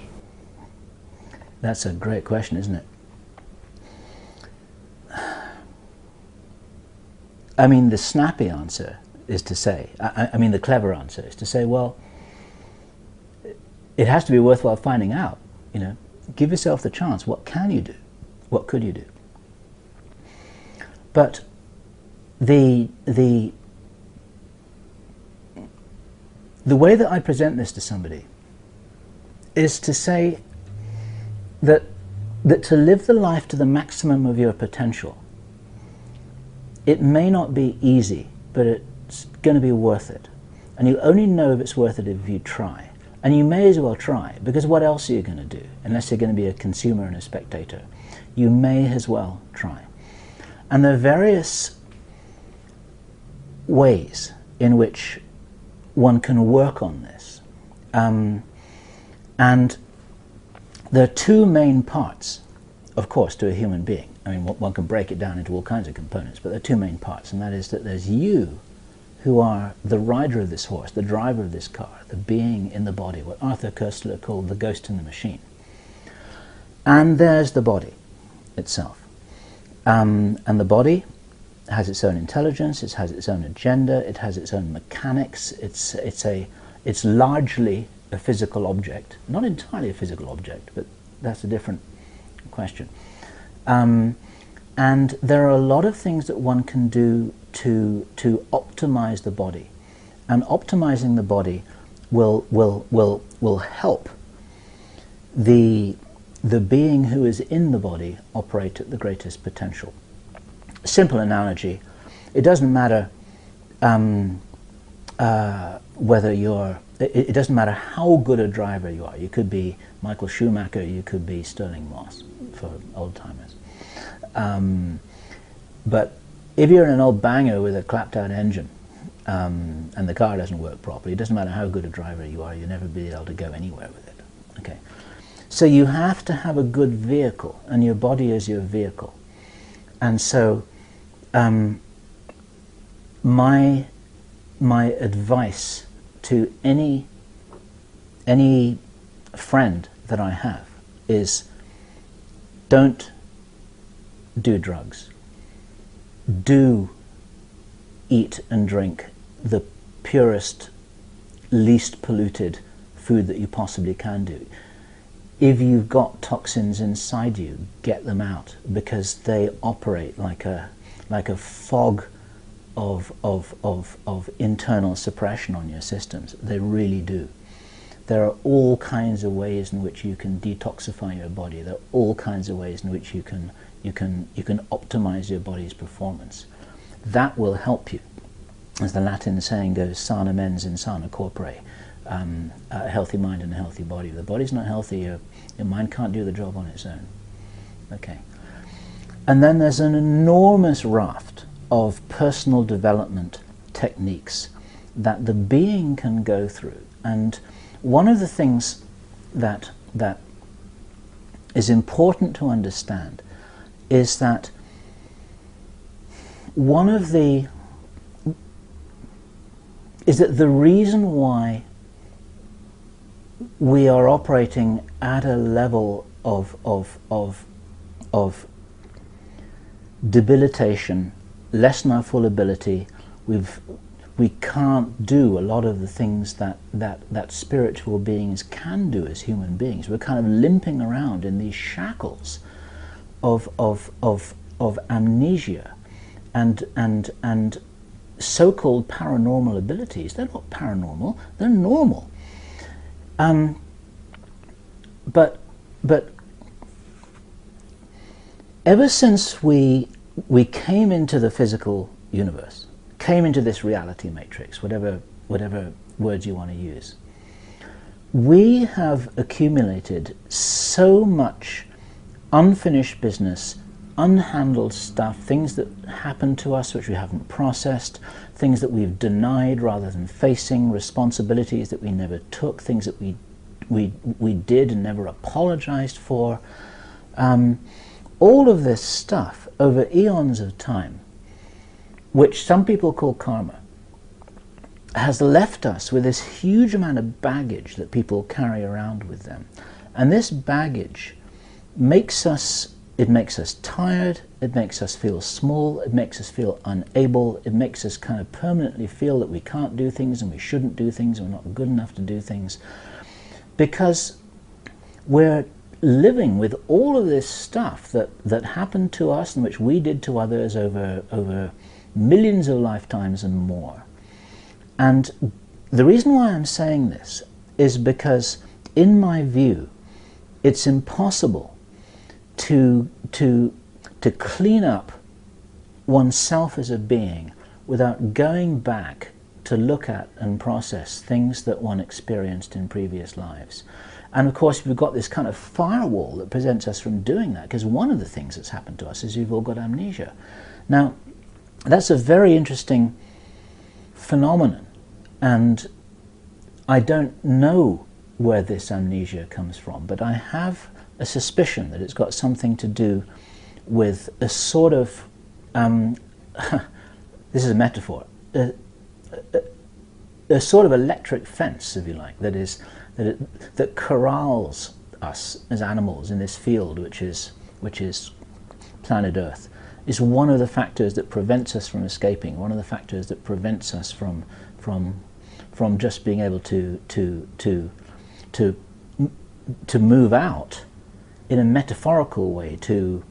That's a great question, isn't it? I mean, the snappy answer is to say, I mean the clever answer is to say, well, it has to be worthwhile finding out, you know. Give yourself the chance. What can you do? What could you do? But the way that I present this to somebody is to say that to live the life to the maximum of your potential, it may not be easy, but it's going to be worth it. And you'll only know if it's worth it if you try. And you may as well try, because what else are you going to do? Unless you're going to be a consumer and a spectator. You may as well try. And there are various ways in which one can work on this. And there are two main parts, of course, to a human being. I mean, one can break it down into all kinds of components, but there are two main parts, and that is that there's you, who are the rider of this horse, the driver of this car, the being in the body, what Arthur Koestler called the ghost in the machine. And there's the body itself. And the body has its own intelligence, it has its own agenda, it has its own mechanics, it's largely a physical object, not entirely a physical object, but that's a different question. And there are a lot of things that one can do to optimize the body, and optimizing the body will help the being who is in the body operate at the greatest potential. Simple analogy: it doesn't matter whether you're. It doesn't matter how good a driver you are. You could be Michael Schumacher, you could be Sterling Moss for old timers. But if you're in an old banger with a clapped out engine and the car doesn't work properly, it doesn't matter how good a driver you are, you'll never be able to go anywhere with it. Okay, so you have to have a good vehicle, and your body is your vehicle. And so my advice to any friend that I have is, don't do drugs. Do eat and drink the purest, least polluted food that you possibly can do. If you've got toxins inside you, get them out, because they operate like a fog of internal suppression on your systems. They really do. There are all kinds of ways in which you can detoxify your body. There are all kinds of ways in which you can optimize your body's performance. That will help you. As the Latin saying goes, sana mens in sana corpore. A healthy mind and a healthy body. If the body's not healthy, your mind can't do the job on its own. Okay. And then there's an enormous raft of personal development techniques that the being can go through. And one of the things that is important to understand is that the reason why we are operating at a level of debilitation, less than our full ability, we can't do a lot of the things that spiritual beings can do as human beings. We're kind of limping around in these shackles of amnesia, and so-called paranormal abilities, they're not paranormal, they're normal. But ever since we came into the physical universe, came into this reality matrix, whatever words you want to use, we have accumulated so much unfinished business, unhandled stuff, things that happened to us which we haven't processed, things that we've denied rather than facing, responsibilities that we never took, things that we did and never apologized for. All of this stuff over eons of time, which some people call karma, has left us with this huge amount of baggage that people carry around with them. And this baggage makes us tired, it makes us feel small, it makes us feel unable, it makes us kind of permanently feel that we can't do things and we shouldn't do things and we're not good enough to do things, because we're living with all of this stuff that happened to us and which we did to others over millions of lifetimes and more. And the reason why I'm saying this is because, in my view, it's impossible to clean up oneself as a being without going back to look at and process things that one experienced in previous lives. And of course we've got this kind of firewall that prevents us from doing that, because one of the things that's happened to us is we've all got amnesia. Now, that's a very interesting phenomenon, and I don't know where this amnesia comes from, but I have a suspicion that it's got something to do with a sort of this is a metaphor, a sort of electric fence, if you like, that corrals us as animals in this field which is planet Earth, is one of the factors that prevents us from escaping, one of the factors that prevents us from just being able to move out in a metaphorical way, to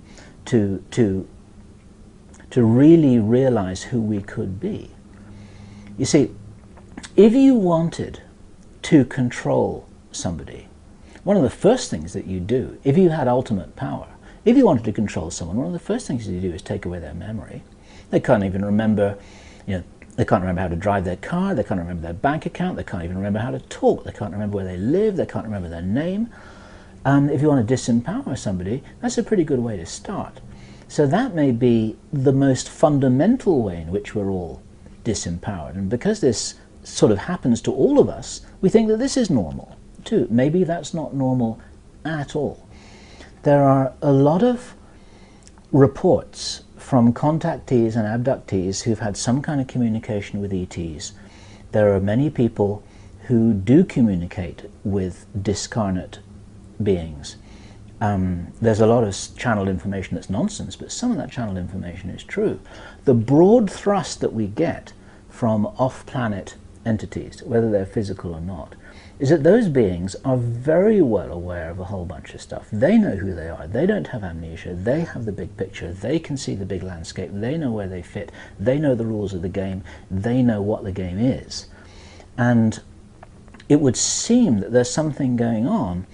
really realize who we could be. You see, if you wanted to control somebody, one of the first things that you do, if you had ultimate power, if you wanted to control someone, one of the first things you do is take away their memory. They can't even remember, they can't remember how to drive their car, they can't remember their bank account, they can't even remember how to talk, they can't remember where they live, they can't remember their name. If you want to disempower somebody, that's a pretty good way to start. So that may be the most fundamental way in which we're all disempowered. And because this sort of happens to all of us, we think that this is normal too. Maybe that's not normal at all. There are a lot of reports from contactees and abductees who've had some kind of communication with ETs. There are many people who do communicate with discarnate beings. There's a lot of channeled information that's nonsense, but some of that channeled information is true. The broad thrust that we get from off-planet entities, whether they're physical or not, is that those beings are very well aware of a whole bunch of stuff. They know who they are. They don't have amnesia. They have the big picture. They can see the big landscape. They know where they fit. They know the rules of the game. They know what the game is. And it would seem that there's something going on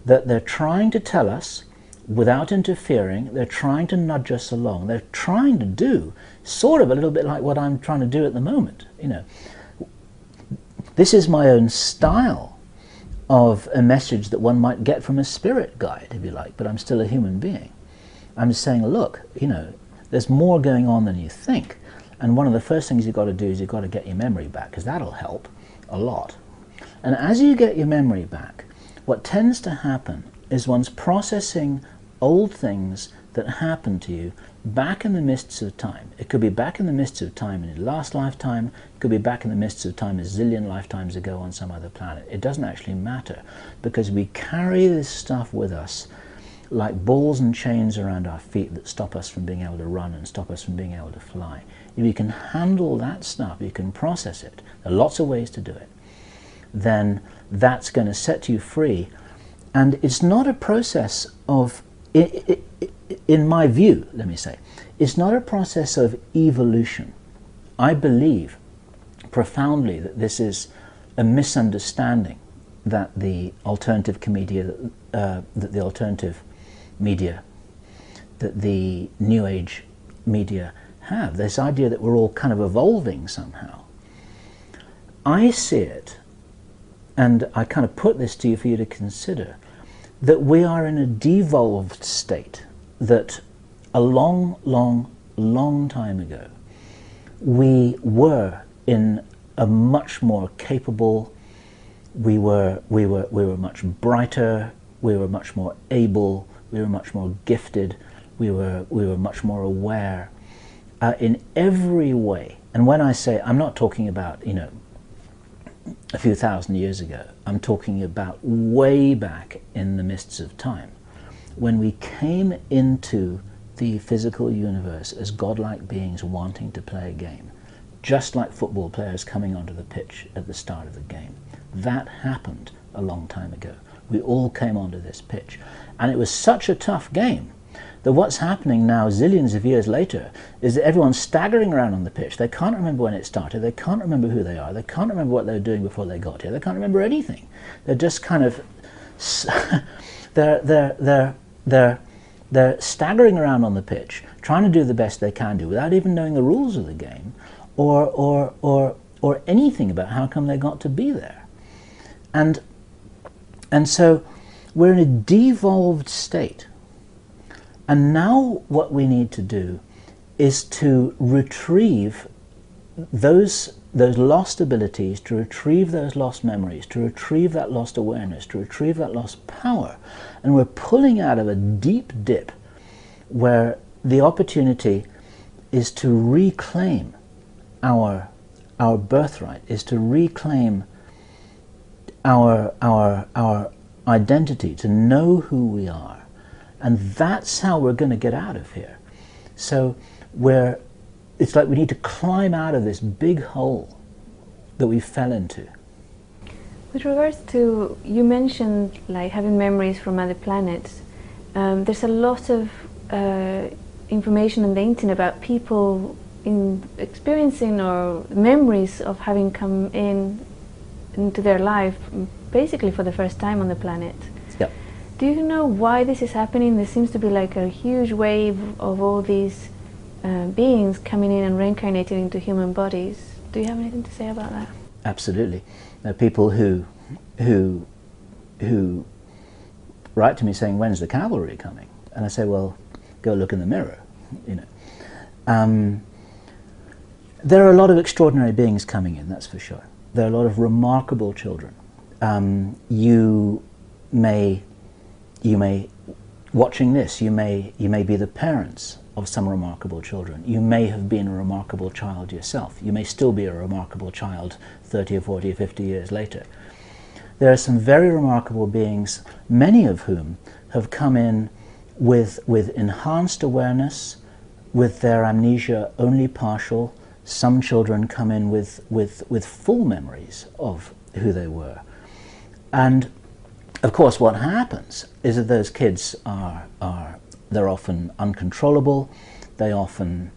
that they're trying to tell us without interfering. They're trying to nudge us along. They're trying to do sort of a little bit like what I'm trying to do at the moment. This is my own style of a message that one might get from a spirit guide, if you like, but I'm still a human being. I'm just saying, look, there's more going on than you think. And one of the first things you've got to do is you've got to get your memory back, because that'll help a lot. And as you get your memory back, what tends to happen is one's processing old things that happened to you back in the mists of time. It could be back in the mists of time in your last lifetime, it could be back in the mists of time a zillion lifetimes ago on some other planet. It doesn't actually matter, because we carry this stuff with us like balls and chains around our feet that stop us from being able to run and stop us from being able to fly. If you can handle that stuff, you can process it, there are lots of ways to do it, then that's going to set you free. And it's not a process of, in my view, let me say, it's not a process of evolution I believe profoundly that this is a misunderstanding that the alternative media, that the New Age media have. This idea that we're all kind of evolving somehow. I see it, and I kind of put this to you for you to consider, that we are in a devolved state, that a long, long, long time ago we were in a much more capable, we were much brighter, we were much more able, we were much more gifted, we were much more aware in every way. And when I say, I'm not talking about, you know, a few thousand years ago, I'm talking about way back in the mists of time, when we came into the physical universe as godlike beings wanting to play a game, just like football players coming onto the pitch at the start of the game. That happened a long time ago. We all came onto this pitch, and it was such a tough game that what's happening now, zillions of years later, is that everyone's staggering around on the pitch. They can't remember when it started, they can't remember who they are, they can't remember what they were doing before they got here, they can't remember anything. They're just kind of they're staggering around on the pitch, trying to do the best they can do without even knowing the rules of the game or anything about how come they got to be there. And so we're in a devolved state. And now what we need to do is to retrieve those lost abilities, to retrieve those lost memories, to retrieve that lost awareness, to retrieve that lost power. And we're pulling out of a deep dip where the opportunity is to reclaim our birthright, is to reclaim our identity, to know who we are. And that's how we're going to get out of here. So it's like we need to climb out of this big hole that we fell into. With regards to, you mentioned like having memories from other planets. There's a lot of information on the internet about people experiencing or memories of having come into their life basically for the first time on the planet. Yep. Do you know why this is happening? There seems to be like a huge wave of all these beings coming in and reincarnating into human bodies. Do you have anything to say about that? Absolutely. There are people who write to me saying, "When's the cavalry coming?" And I say, "Well, go look in the mirror." You know, there are a lot of extraordinary beings coming in. That's for sure. There are a lot of remarkable children. You may, watching this, you may be the parents of some remarkable children. You may have been a remarkable child yourself. You may still be a remarkable child 30 or 40 or 50 years later. There are some very remarkable beings, many of whom have come in with enhanced awareness, with their amnesia only partial. Some children come in with full memories of who they were. And of course what happens is that those kids they're often uncontrollable, they often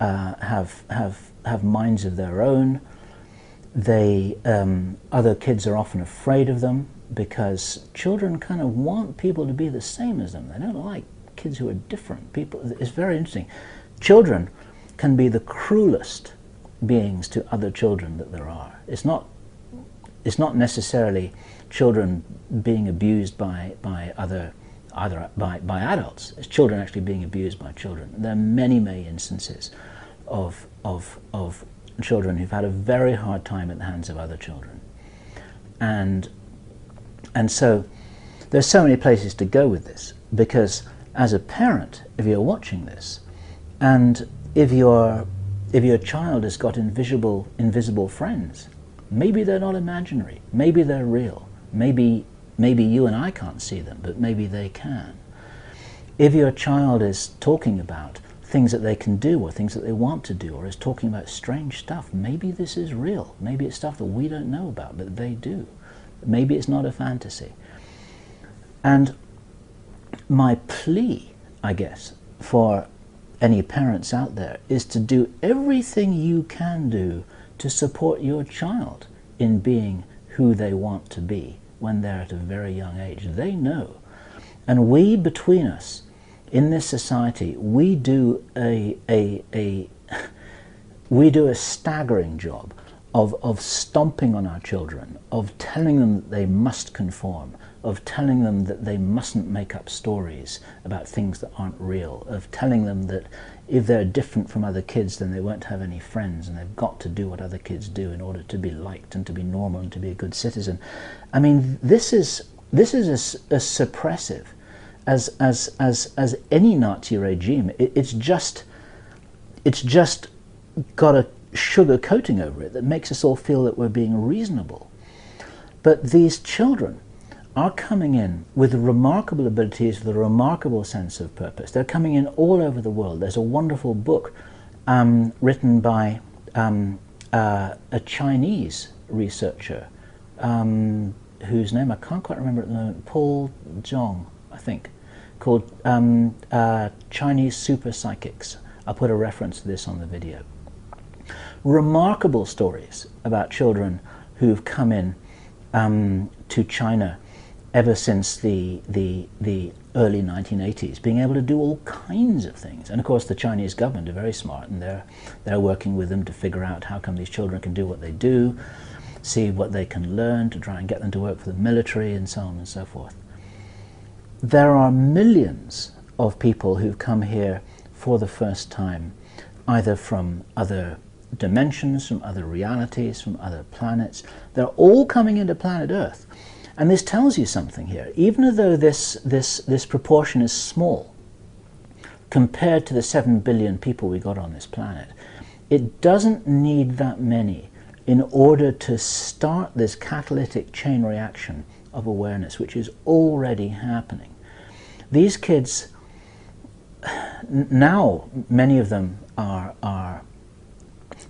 have minds of their own. Other kids are often afraid of them because children kind of want people to be the same as them. They don't like kids who are different. It's very interesting. Children can be the cruelest beings to other children that there are. It's not necessarily children being abused by adults. It's children actually being abused by children. There are many instances of children who've had a very hard time at the hands of other children. And so there's so many places to go with this, because as a parent, if you're watching this, and if your child has got invisible friends, maybe they're not imaginary, maybe they're real, maybe you and I can't see them, but maybe they can. If your child is talking about things that they can do or things that they want to do, or is talking about strange stuff, maybe this is real. Maybe it's stuff that we don't know about, but they do. Maybe it's not a fantasy. And my plea, I guess, for any parents out there is to do everything you can do to support your child in being who they want to be when they're at a very young age. They know. And we, between us, in this society, we do a staggering job of stomping on our children, of telling them that they must conform, of telling them that they mustn't make up stories about things that aren't real, of telling them that if they're different from other kids then they won't have any friends and they've got to do what other kids do in order to be liked and to be normal and to be a good citizen. I mean, this is as suppressive as any Nazi regime. It's just got a sugar coating over it that makes us all feel that we're being reasonable. But these children are coming in with remarkable abilities, with a remarkable sense of purpose. They're coming in all over the world. There's a wonderful book written by a Chinese researcher whose name I can't quite remember at the moment, Paul Zhong, I think, called Chinese Super Psychics. I'll put a reference to this on the video. Remarkable stories about children who've come in to China ever since the early 1980s, being able to do all kinds of things. And of course the Chinese government are very smart, and they're working with them to figure out how come these children can do what they do, see what they can learn to try and get them to work for the military, and so on and so forth. There are millions of people who've come here for the first time, either from other dimensions, from other realities, from other planets. They're all coming into planet Earth. And this tells you something here. Even though this proportion is small compared to the 7 billion people we got on this planet, it doesn't need that many in order to start this catalytic chain reaction of awareness, which is already happening. These kids, now many of them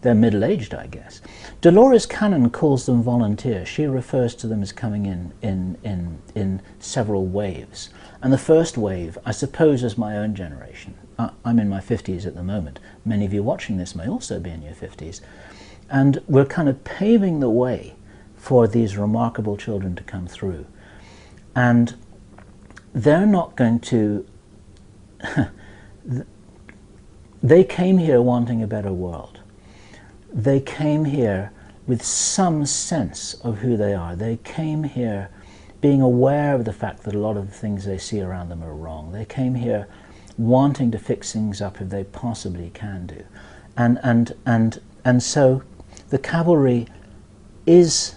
they're middle-aged, I guess. Dolores Cannon calls them volunteers. She refers to them as coming in several waves. And the first wave, I suppose, is my own generation. I'm in my 50s at the moment. Many of you watching this may also be in your 50s. And we're kind of paving the way for these remarkable children to come through. And they're not going to... They came here wanting a better world. They came here with some sense of who they are. They came here being aware of the fact that a lot of the things they see around them are wrong. They came here wanting to fix things up if they possibly can do. And so the cavalry is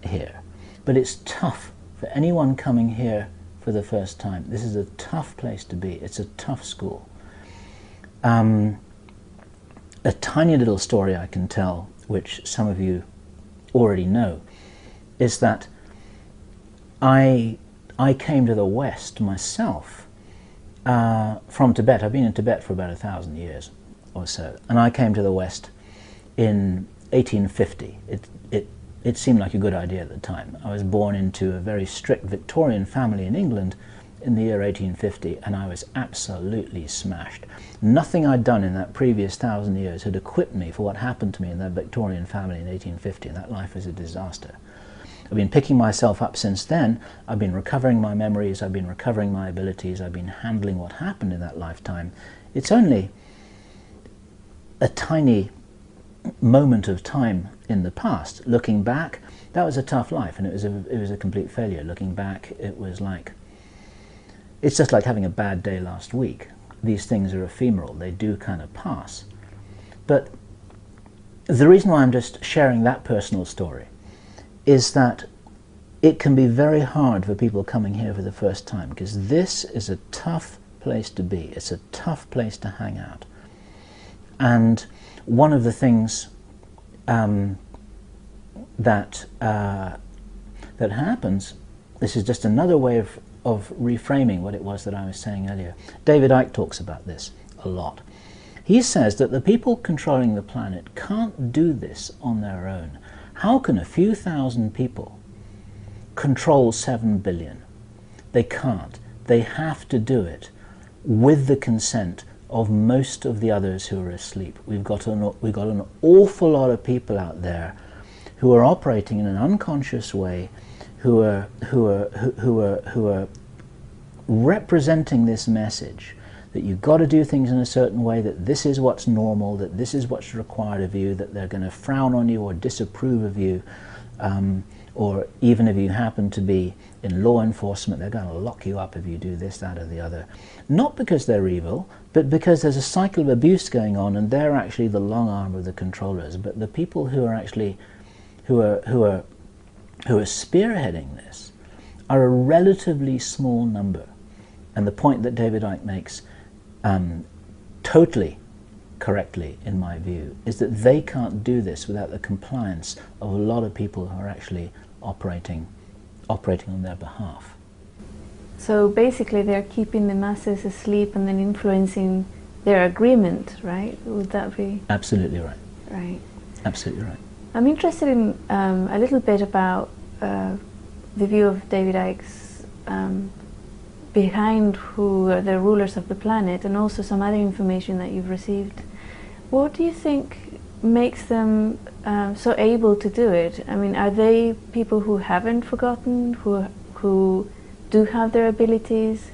here, but it's tough for anyone coming here for the first time. This is a tough place to be. It's a tough school. A tiny little story I can tell, which some of you already know, is that I came to the West myself from Tibet. I've been in Tibet for about 1,000 years or so, and I came to the West in 1850. It seemed like a good idea at the time. I was born into a very strict Victorian family in England in the year 1850, and I was absolutely smashed. Nothing I'd done in that previous 1,000 years had equipped me for what happened to me in that Victorian family in 1850, and that life was a disaster. I've been picking myself up since then. I've been recovering my memories, I've been recovering my abilities, I've been handling what happened in that lifetime. It's only a tiny moment of time in the past. Looking back, that was a tough life, and it was a complete failure. Looking back, it was like, it's just like having a bad day last week. These things are ephemeral, they do kind of pass. But the reason why I'm just sharing that personal story is that it can be very hard for people coming here for the first time, because this is a tough place to be. It's a tough place to hang out. And one of the things that happens, this is just another way of reframing what it was that I was saying earlier. David Icke talks about this a lot. He says that the people controlling the planet can't do this on their own. How can a few thousand people control 7 billion? They can't. They have to do it with the consent of most of the others who are asleep. We've got an awful lot of people out there who are operating in an unconscious way, who are representing this message that you've got to do things in a certain way, that this is what's normal, that this is what's required of you, that they're going to frown on you or disapprove of you, or even if you happen to be in law enforcement, they're going to lock you up if you do this, that or the other. Not because they're evil, but because there's a cycle of abuse going on, and they're actually the long arm of the controllers. But the people who are actually who are spearheading this are a relatively small number. And the point that David Icke makes, totally correctly in my view, is that they can't do this without the compliance of a lot of people who are actually operating on their behalf. So basically they're keeping the masses asleep and then influencing their agreement, right? Would that be? Absolutely right. Right. Absolutely right. I'm interested in a little bit about the view of David Icke's behind who are the rulers of the planet, and also some other information that you've received. What do you think makes them so able to do it? I mean, are they people who haven't forgotten, who do have their abilities?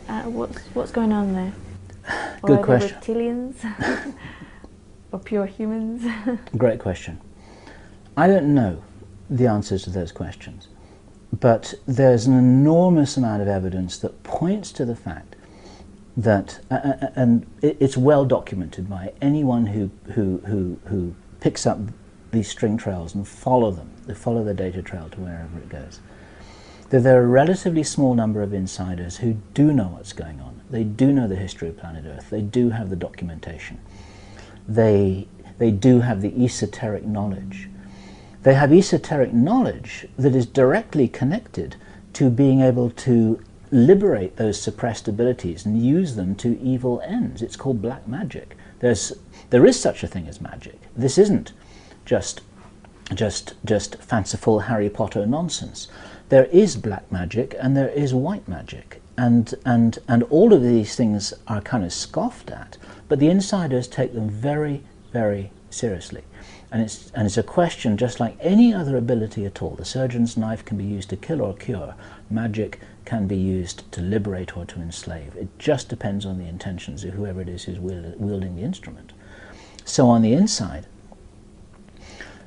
What's going on there? Good or question. Are they reptilians or pure humans? Great question. I don't know the answers to those questions, but there's an enormous amount of evidence that points to the fact that, and it's well documented by anyone who picks up these string trails and follow them, they follow the data trail to wherever it goes, that there are a relatively small number of insiders who do know what's going on. They do know the history of planet Earth. They do have the documentation. They do have the esoteric knowledge. They have esoteric knowledge that is directly connected to being able to liberate those suppressed abilities and use them to evil ends. It's called black magic. There is such a thing as magic. This isn't just fanciful Harry Potter nonsense. There is black magic and there is white magic, and all of these things are kind of scoffed at, but the insiders take them very, very seriously. And it's a question just like any other ability at all. The surgeon's knife can be used to kill or cure. Magic can be used to liberate or to enslave. It just depends on the intentions of whoever it is who's wielding the instrument. So on the inside,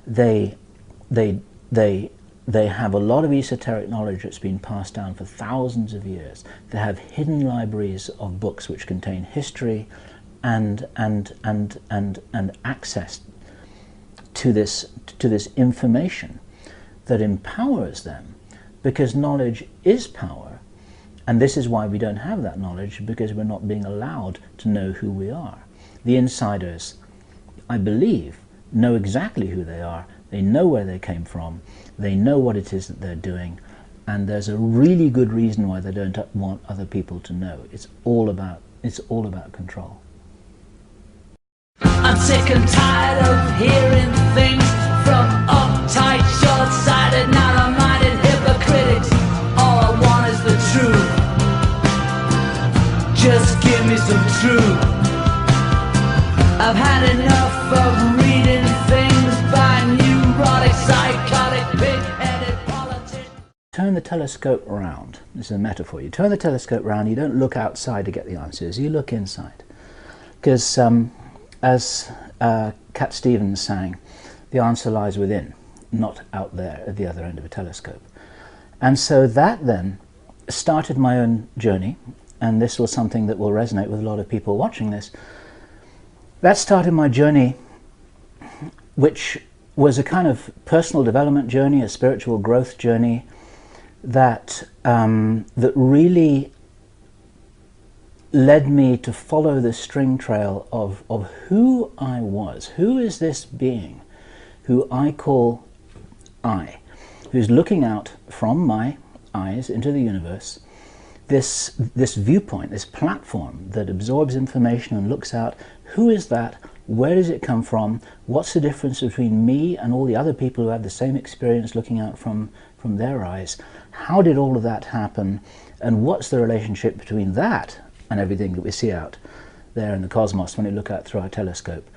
they have a lot of esoteric knowledge that's been passed down for thousands of years. They have hidden libraries of books which contain history and access to this information that empowers them, because knowledge is power, and this is why we don't have that knowledge, because we're not being allowed to know who we are. The insiders, I believe, know exactly who they are. They know where they came from. They know what it is that they're doing, and there's a really good reason why they don't want other people to know. It's all about control. I'm sick and tired of hearing things from uptight, short-sighted, narrow-minded hypocrites. All I want is the truth. Just give me some truth. I've had enough of reading things by neurotic, psychotic, pig-headed politicians. Turn the telescope around. This is a metaphor. You turn the telescope around, you don't look outside to get the answers, you look inside. Because as Cat Stevens sang, the answer lies within, not out there at the other end of a telescope. And so that then started my own journey, and this was something that will resonate with a lot of people watching this. That started my journey, which was a kind of personal development journey, a spiritual growth journey that really led me to follow the string trail of who I was. Who is this being who I call I, who's looking out from my eyes into the universe, this viewpoint, this platform that absorbs information and looks out. Who is that? Where does it come from? What's the difference between me and all the other people who have the same experience looking out from their eyes? How did all of that happen? And what's the relationship between that and everything that we see out there in the cosmos when we look out through our telescope,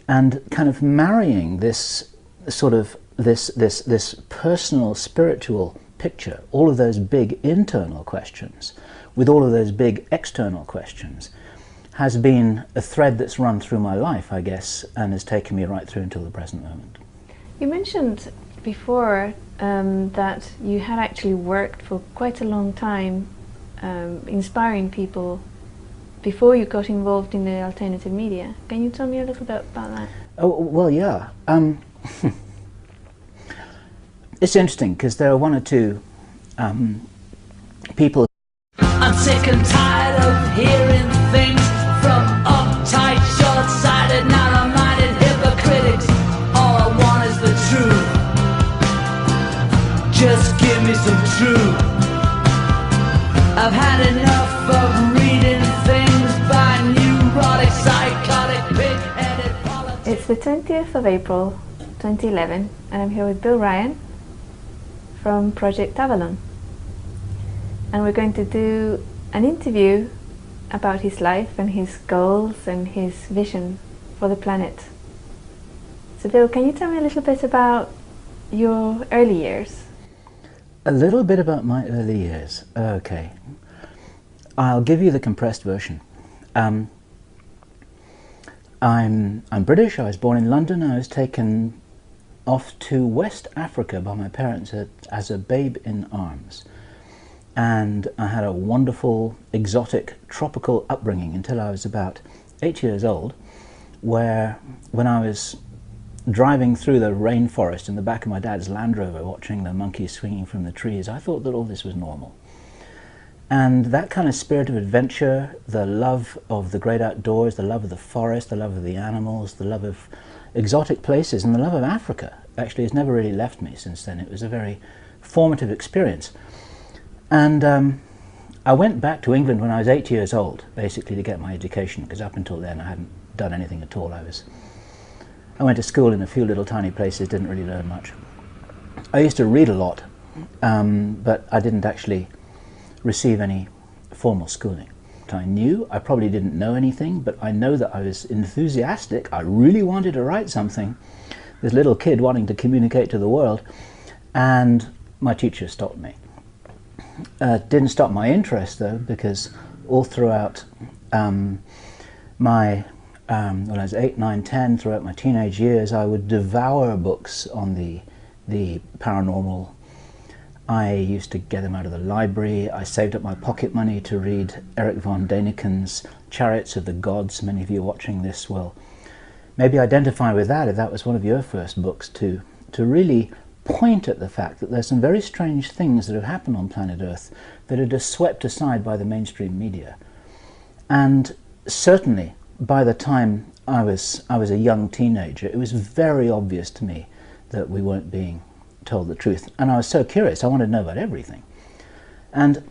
and kind of marrying this sort of this personal spiritual picture, all of those big internal questions with all of those big external questions, has been a thread that's run through my life, I guess, and has taken me right through until the present moment. You mentioned before that you had actually worked for quite a long time inspiring people before you got involved in the alternative media. Can you tell me a little bit about that? Oh, well, yeah. It's interesting because there are one or two people. I'm sick and tired of hearing things from uptight, short-sighted, narrow-minded hypocritics. All I want is the truth. Just give me some truth. I've had enough of reading things by neurotic, psychotic, pig-headed politics. It's the 20th of April 2011 and I'm here with Bill Ryan from Project Avalon, and we're going to do an interview about his life and his goals and his vision for the planet. So Bill, can you tell me a little bit about your early years? A little bit about my early years. Okay, I'll give you the compressed version. I'm British. I was born in London. I was taken off to West Africa by my parents as a babe in arms, and I had a wonderful, exotic, tropical upbringing until I was about 8 years old, where when I was driving through the rainforest in the back of my dad's Land Rover watching the monkeys swinging from the trees, I thought that all this was normal. And that kind of spirit of adventure, the love of the great outdoors, the love of the forest, the love of the animals, the love of exotic places, and the love of Africa actually has never really left me since then. It was a very formative experience. And I went back to England when I was 8 years old, basically to get my education, because up until then I hadn't done anything at all. I went to school in a few little tiny places, didn't really learn much. I used to read a lot, but I didn't actually receive any formal schooling. I probably didn't know anything, but I know that I was enthusiastic. I really wanted to write something, this little kid wanting to communicate to the world, and my teacher stopped me. Didn't stop my interest though, because all throughout when I was 8, 9, 10, throughout my teenage years, I would devour books on the paranormal. I used to get them out of the library. I saved up my pocket money to read Erich von Däniken's Chariots of the Gods. Many of you watching this will maybe identify with that if that was one of your first books, to really point at the fact that there's some very strange things that have happened on planet Earth that are just swept aside by the mainstream media. And certainly by the time I was a young teenager, it was very obvious to me that we weren't being told the truth, and I was so curious. I wanted to know about everything. And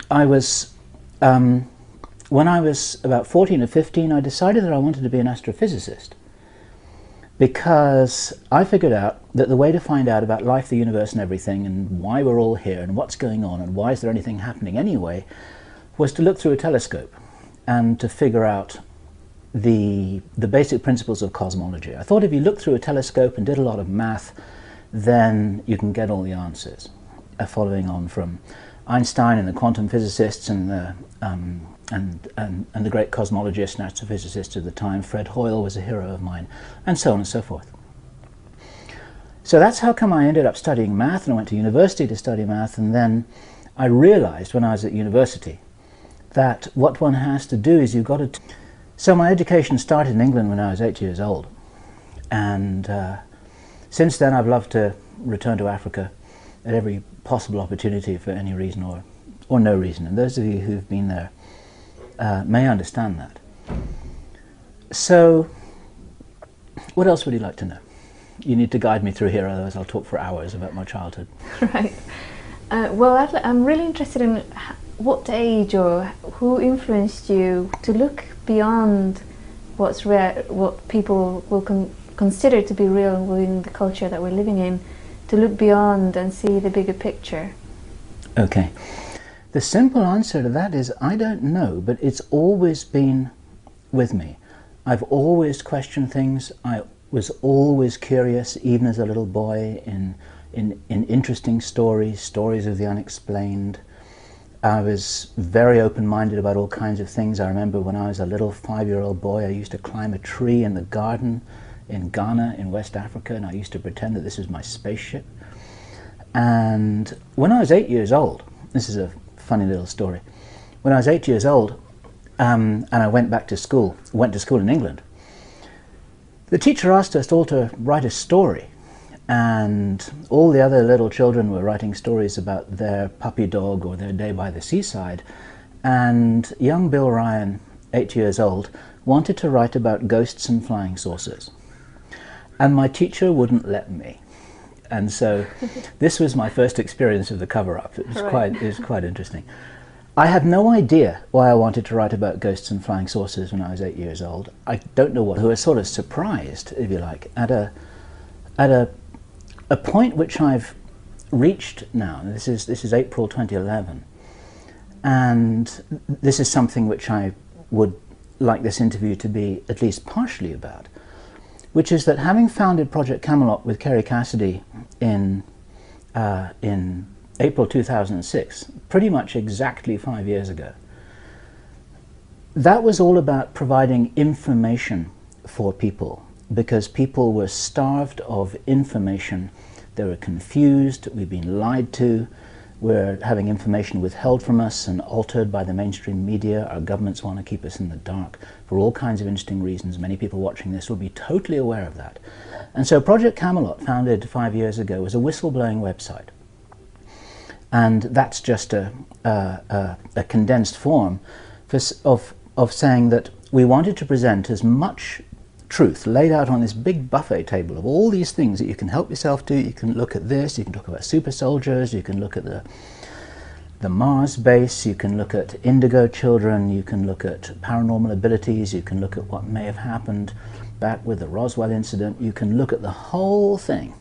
I was when I was about 14 or 15, I decided that I wanted to be an astrophysicist, because I figured out that the way to find out about life, the universe and everything, and why we're all here and what's going on and why is there anything happening anyway, was to look through a telescope and to figure out the basic principles of cosmology. I thought if you looked through a telescope and did a lot of math, then you can get all the answers, following on from Einstein and the quantum physicists and the great cosmologists and astrophysicists of the time. Fred Hoyle was a hero of mine, and so on and so forth. So that's how come I ended up studying math, and I went to university to study math, and then I realized when I was at university that what one has to do is you've got to... So my education started in England when I was 8 years old, and since then I've loved to return to Africa at every possible opportunity for any reason or no reason, and those of you who've been there may understand that. So what else would you like to know? You need to guide me through here, otherwise I'll talk for hours about my childhood. Right. Well, I'm really interested in what age or who influenced you to look beyond what's real, what people will consider to be real within the culture that we're living in, to look beyond and see the bigger picture. Okay. The simple answer to that is I don't know, but it's always been with me. I've always questioned things. I was always curious, even as a little boy, in interesting stories of the unexplained. I was very open-minded about all kinds of things. I remember when I was a little 5-year-old boy, I used to climb a tree in the garden in Ghana in West Africa, and I used to pretend that this was my spaceship. And when I was 8 years old, this is a funny little story. When I was 8 years old, and I went to school in England, the teacher asked us all to write a story, and all the other little children were writing stories about their puppy dog or their day by the seaside, and young Bill Ryan, 8 years old, wanted to write about ghosts and flying saucers. And my teacher wouldn't let me. And so this was my first experience of the cover-up. It was quite interesting. I have no idea why I wanted to write about ghosts and flying saucers when I was 8 years old. I don't know what. I was sort of surprised, if you like, at a point which I've reached now. This is April 2011, and this is something which I would like this interview to be at least partially about, which is that having founded Project Camelot with Kerry Cassidy in April 2006, pretty much exactly 5 years ago, that was all about providing information for people, because people were starved of information. They were confused, we've been lied to, we're having information withheld from us and altered by the mainstream media. Our governments want to keep us in the dark for all kinds of interesting reasons. Many people watching this will be totally aware of that. And so Project Camelot, founded 5 years ago, was a whistleblowing website. And that's just a condensed form of saying that we wanted to present as much truth laid out on this big buffet table of all these things that you can help yourself to. You can look at this, you can talk about super soldiers, you can look at the Mars base, you can look at indigo children, you can look at paranormal abilities, you can look at what may have happened back with the Roswell incident, you can look at the whole thing.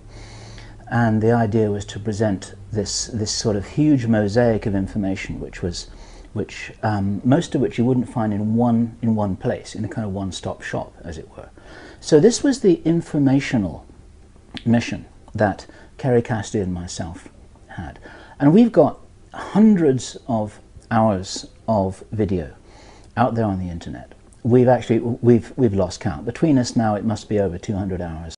And the idea was to present this sort of huge mosaic of information, most of which you wouldn't find in one place, in a kind of one-stop shop, as it were. So this was the informational mission that Kerry Cassidy and myself had. And we've got hundreds of hours of video out there on the internet. We've lost count. Between us now, it must be over 200 hours